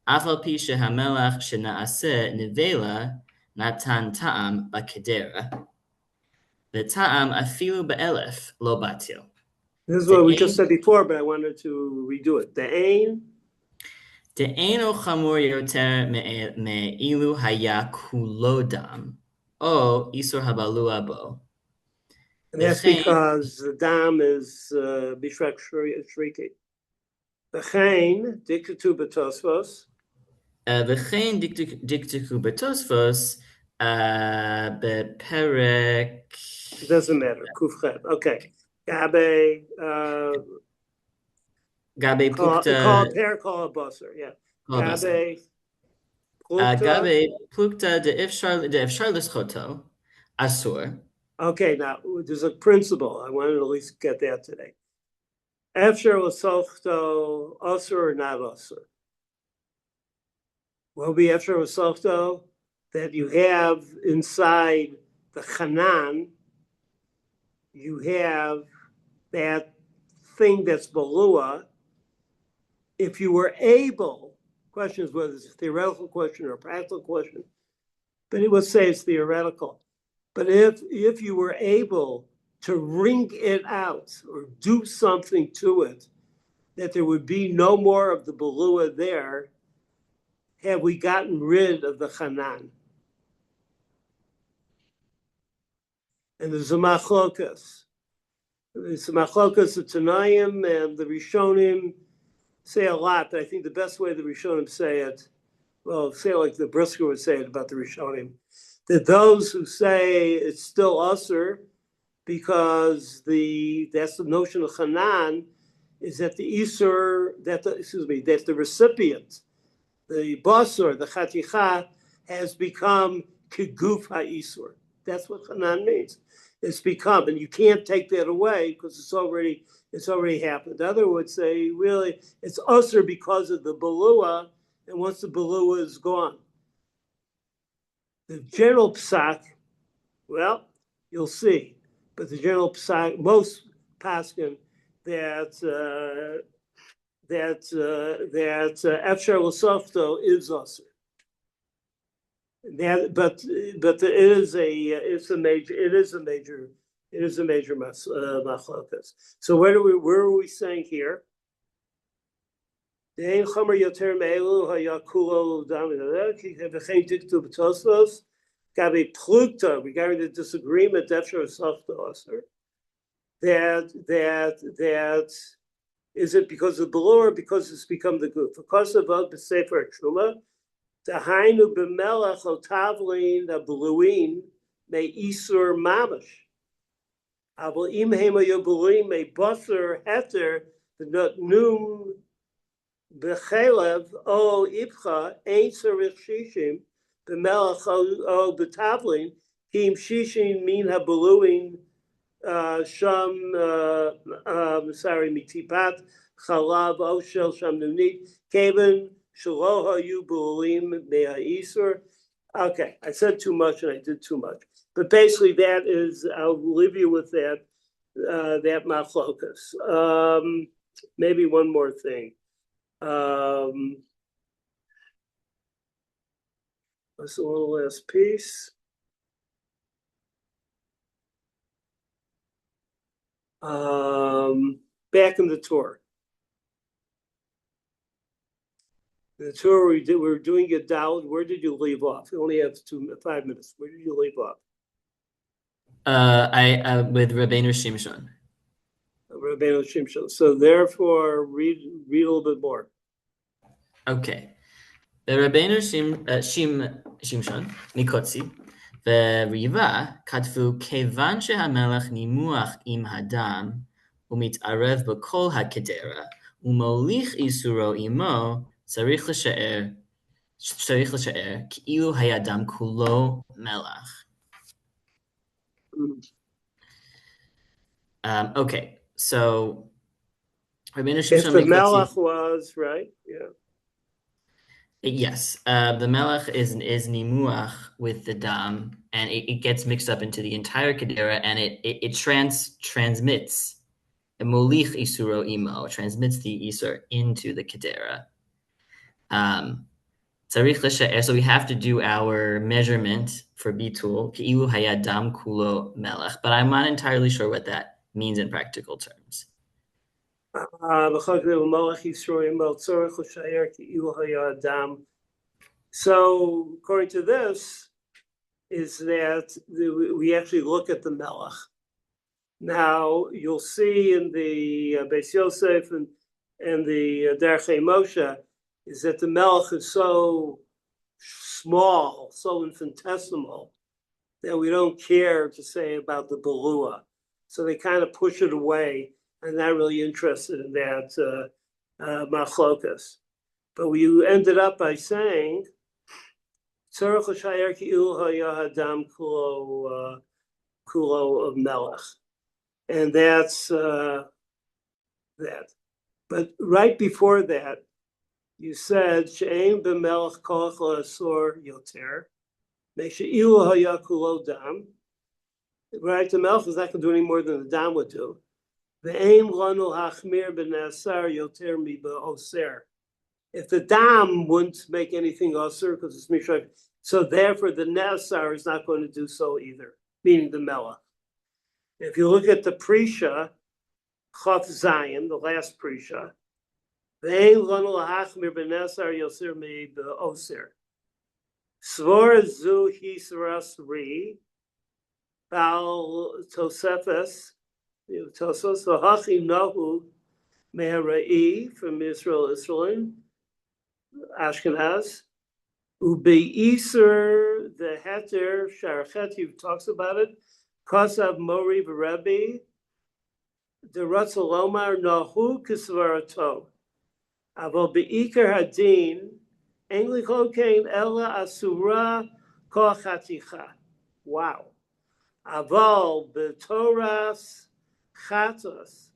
Af al pi sheHamelech Shena'aseh Nevela, Natan Ta'am B'Kedera, V'Ta'am Afilu B'Elef Lo Batil. This is what we just said before, but I wanted to redo it. The ain. De'eno chamor yoter me'ilu haya kulo dam, o isur habalua bo. And that's because the dam is bishrak shriki. V'chein diktatu b'tosfos. V'chein diktiku betosfos beperek. It doesn't matter. Kufchet. Okay. Gabe. Gabe plukta. Call a busser. Yeah. Gabe. Gabe plukta de ifshar lischoto asur. Okay, now there's a principle. I wanted to at least get that today. Efshar l'sochto asur or not asur? What will be efshar l'sochto? That you have inside the chanan, you have that thing that's balua. If you were able, question is whether it's a theoretical question or a practical question, but it would say it's theoretical. But if you were able to wring it out or do something to it, that there would be no more of the balua there, have we gotten rid of the chanan? And there's a machlokas. It's a machlokas of Tanayim, and the Rishonim say a lot, but I think the best way the Rishonim say it, well, say like the Brisker would say it about the Rishonim, that those who say it's still usher because that's the notion of Hanan, is that the Isur, that the recipient, the Basur, the Chaticha, has become Kiguf HaIsur. That's what Hanan means. It's become, and you can't take that away because it's already happened. The other would say, really, it's usher because of the Balua, and once the Balua is gone. The general psak, well, you'll see, but the general psak, most paskin that Efshar L'Softo is usher. That, but it is a major machlokas. So where are we saying here? Regarding the disagreement, that is it because of the below or because it's become the good? Because of the Sefer Truma, Tahainu b'melech otavlin abluin me isur mamash. Abel im hema yobulim me basar heter the not num bechelev o ibcha ein tzarich shishim b'melech o b'tavlin kim shishim min habeluin sham mitipat chalav o shel sham nunit kaven. Okay, I said too much and I did too much. But basically that is, I'll leave you with that machlokas. Maybe one more thing. That's the last piece. Back in the tour. The tour we were doing it down. Where did you leave off? You only have 5 minutes. Where did you leave off? With Rabbeinu Shimshon. Rabbeinu Shimshon. So therefore, read a little bit more. Okay. Rabbeinu Shimshon Mikotzi וריבה כתבו כיוון שהמלך נימוח עם הדם ומתערב בכל הקדרה ומוליך איסורו עמו צריך לשער כאילו היה דם כולו מלח. Okay, so Rabbeinu Shimshon If the Mikotzi. Melech was, right? Yeah. Yes, the melech is nimuach with the dam, and it gets mixed up into the entire kedera, and it transmits the molich isuro imo, transmits the isur into the kedera. So we have to do our measurement for bitul ki'ilu hayadam kulo melech, but I'm not entirely sure what that means in practical terms. So, according to this, is that we actually look at the Melech. Now, you'll see in the Beis Yosef and the Derech Moshe is that the Melech is so small, so infinitesimal, that we don't care to say about the Belua. So they kind of push it away and not really interested in that machlokas. But we ended up by saying, Tzarech l'shayer ki'il hayahadam kulo of melech, and that's that. But right before that, you said she'ein b'melech koach la'asor yoter, me'she'ilu hayah kulo dam. Right, the melech is not going to do any more than the dam would do. Ve'ein lanu hachmir b'nasar yoter mi ba'oser. If the dam wouldn't make anything osir because it's mishrak, so therefore the nasar is not going to do so either, meaning the melech. If you look at the prisha, Chaf Zayin, the last prisha, ve'ein lanu lahachmir b'nasar yoser mi ba'oser. Svor zu hisras ri, bal tosefes, tosos v'hachi nahu me'ara'i from Israel, Ashkenaz, Ube'iser the Heter Sharchetiv talks about it. Kosav Mori Rebbe the Ratzalomar Nahu Kisvarato. Aval Be'iker Hadin Engliko Kain Ella Asura Kochaticha. Wow. Aval Betoras Chatos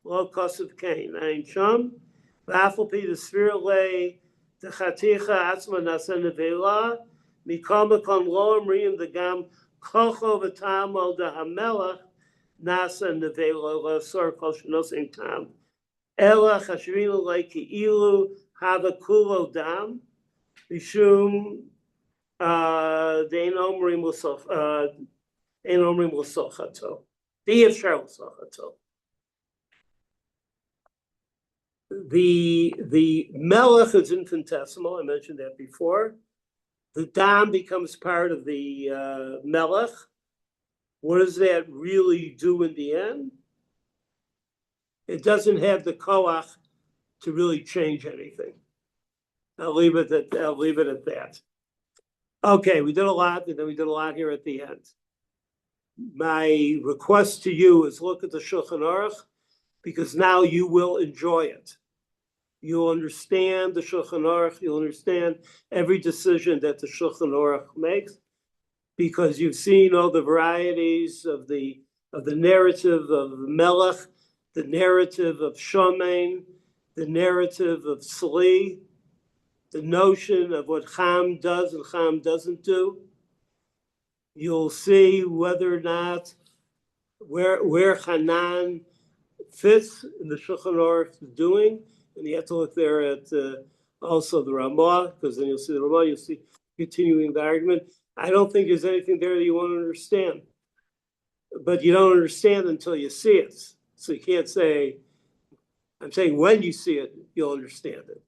Lo Kosav Kain. Ein Sham. V'afalpi the Svirle the Chaticha Atzma Nasa Nevela Mikol Makom Lo Amriyim the Gam Kocho V'Tamo the Hamelach Nasa Nevela L'Asor Kol Shenosim Tam Ela Chashvina Leiki Ilu Hava Kulo Dam Mishum Dein Omrim L'Sochato De'efshar L'Sochato. The melech is infinitesimal. I mentioned that before. The dam becomes part of the melech. What does that really do in the end? It doesn't have the koach to really change anything. I'll leave it at that. Okay, we did a lot, and then we did a lot here at the end. My request to you is look at the Shulchan Aruch, because now you will enjoy it. You'll understand the Shulchan Aruch. You'll understand every decision that the Shulchan Aruch makes, because you've seen all the varieties of the narrative of Melech, the narrative of Shomein, the narrative of Sli, the notion of what Cham does and Cham doesn't do. You'll see whether or not where Hanan fits in the Shulchan Aruch is doing. And you have to look there at also the Ramah, because then you'll see the Ramah, you'll see continuing the argument. I don't think there's anything there that you want to understand. But you don't understand until you see it. So you can't say, I'm saying when you see it, you'll understand it.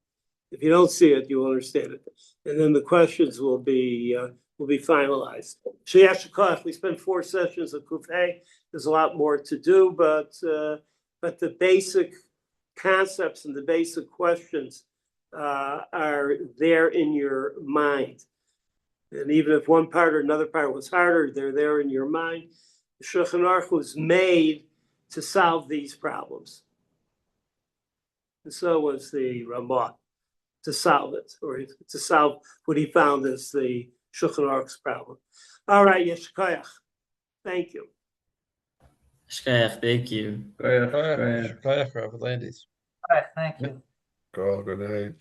If you don't see it, you will understand it. And then the questions will be will be finalized. Sheyach Shekach, we spent 4 sessions of Kufay. There's a lot more to do, but the basic concepts and the basic questions are there in your mind. And even if one part or another part was harder, they're there in your mind. The Shulchan Aruch was made to solve these problems. And so was the Ramah, to solve it, or to solve what he found as the Shulchan Aruch's problem. All right, Yeshkoyach. Thank you. Shkayach, thank you. Go ahead. Rabbi Landis. All right, thank you. Good night.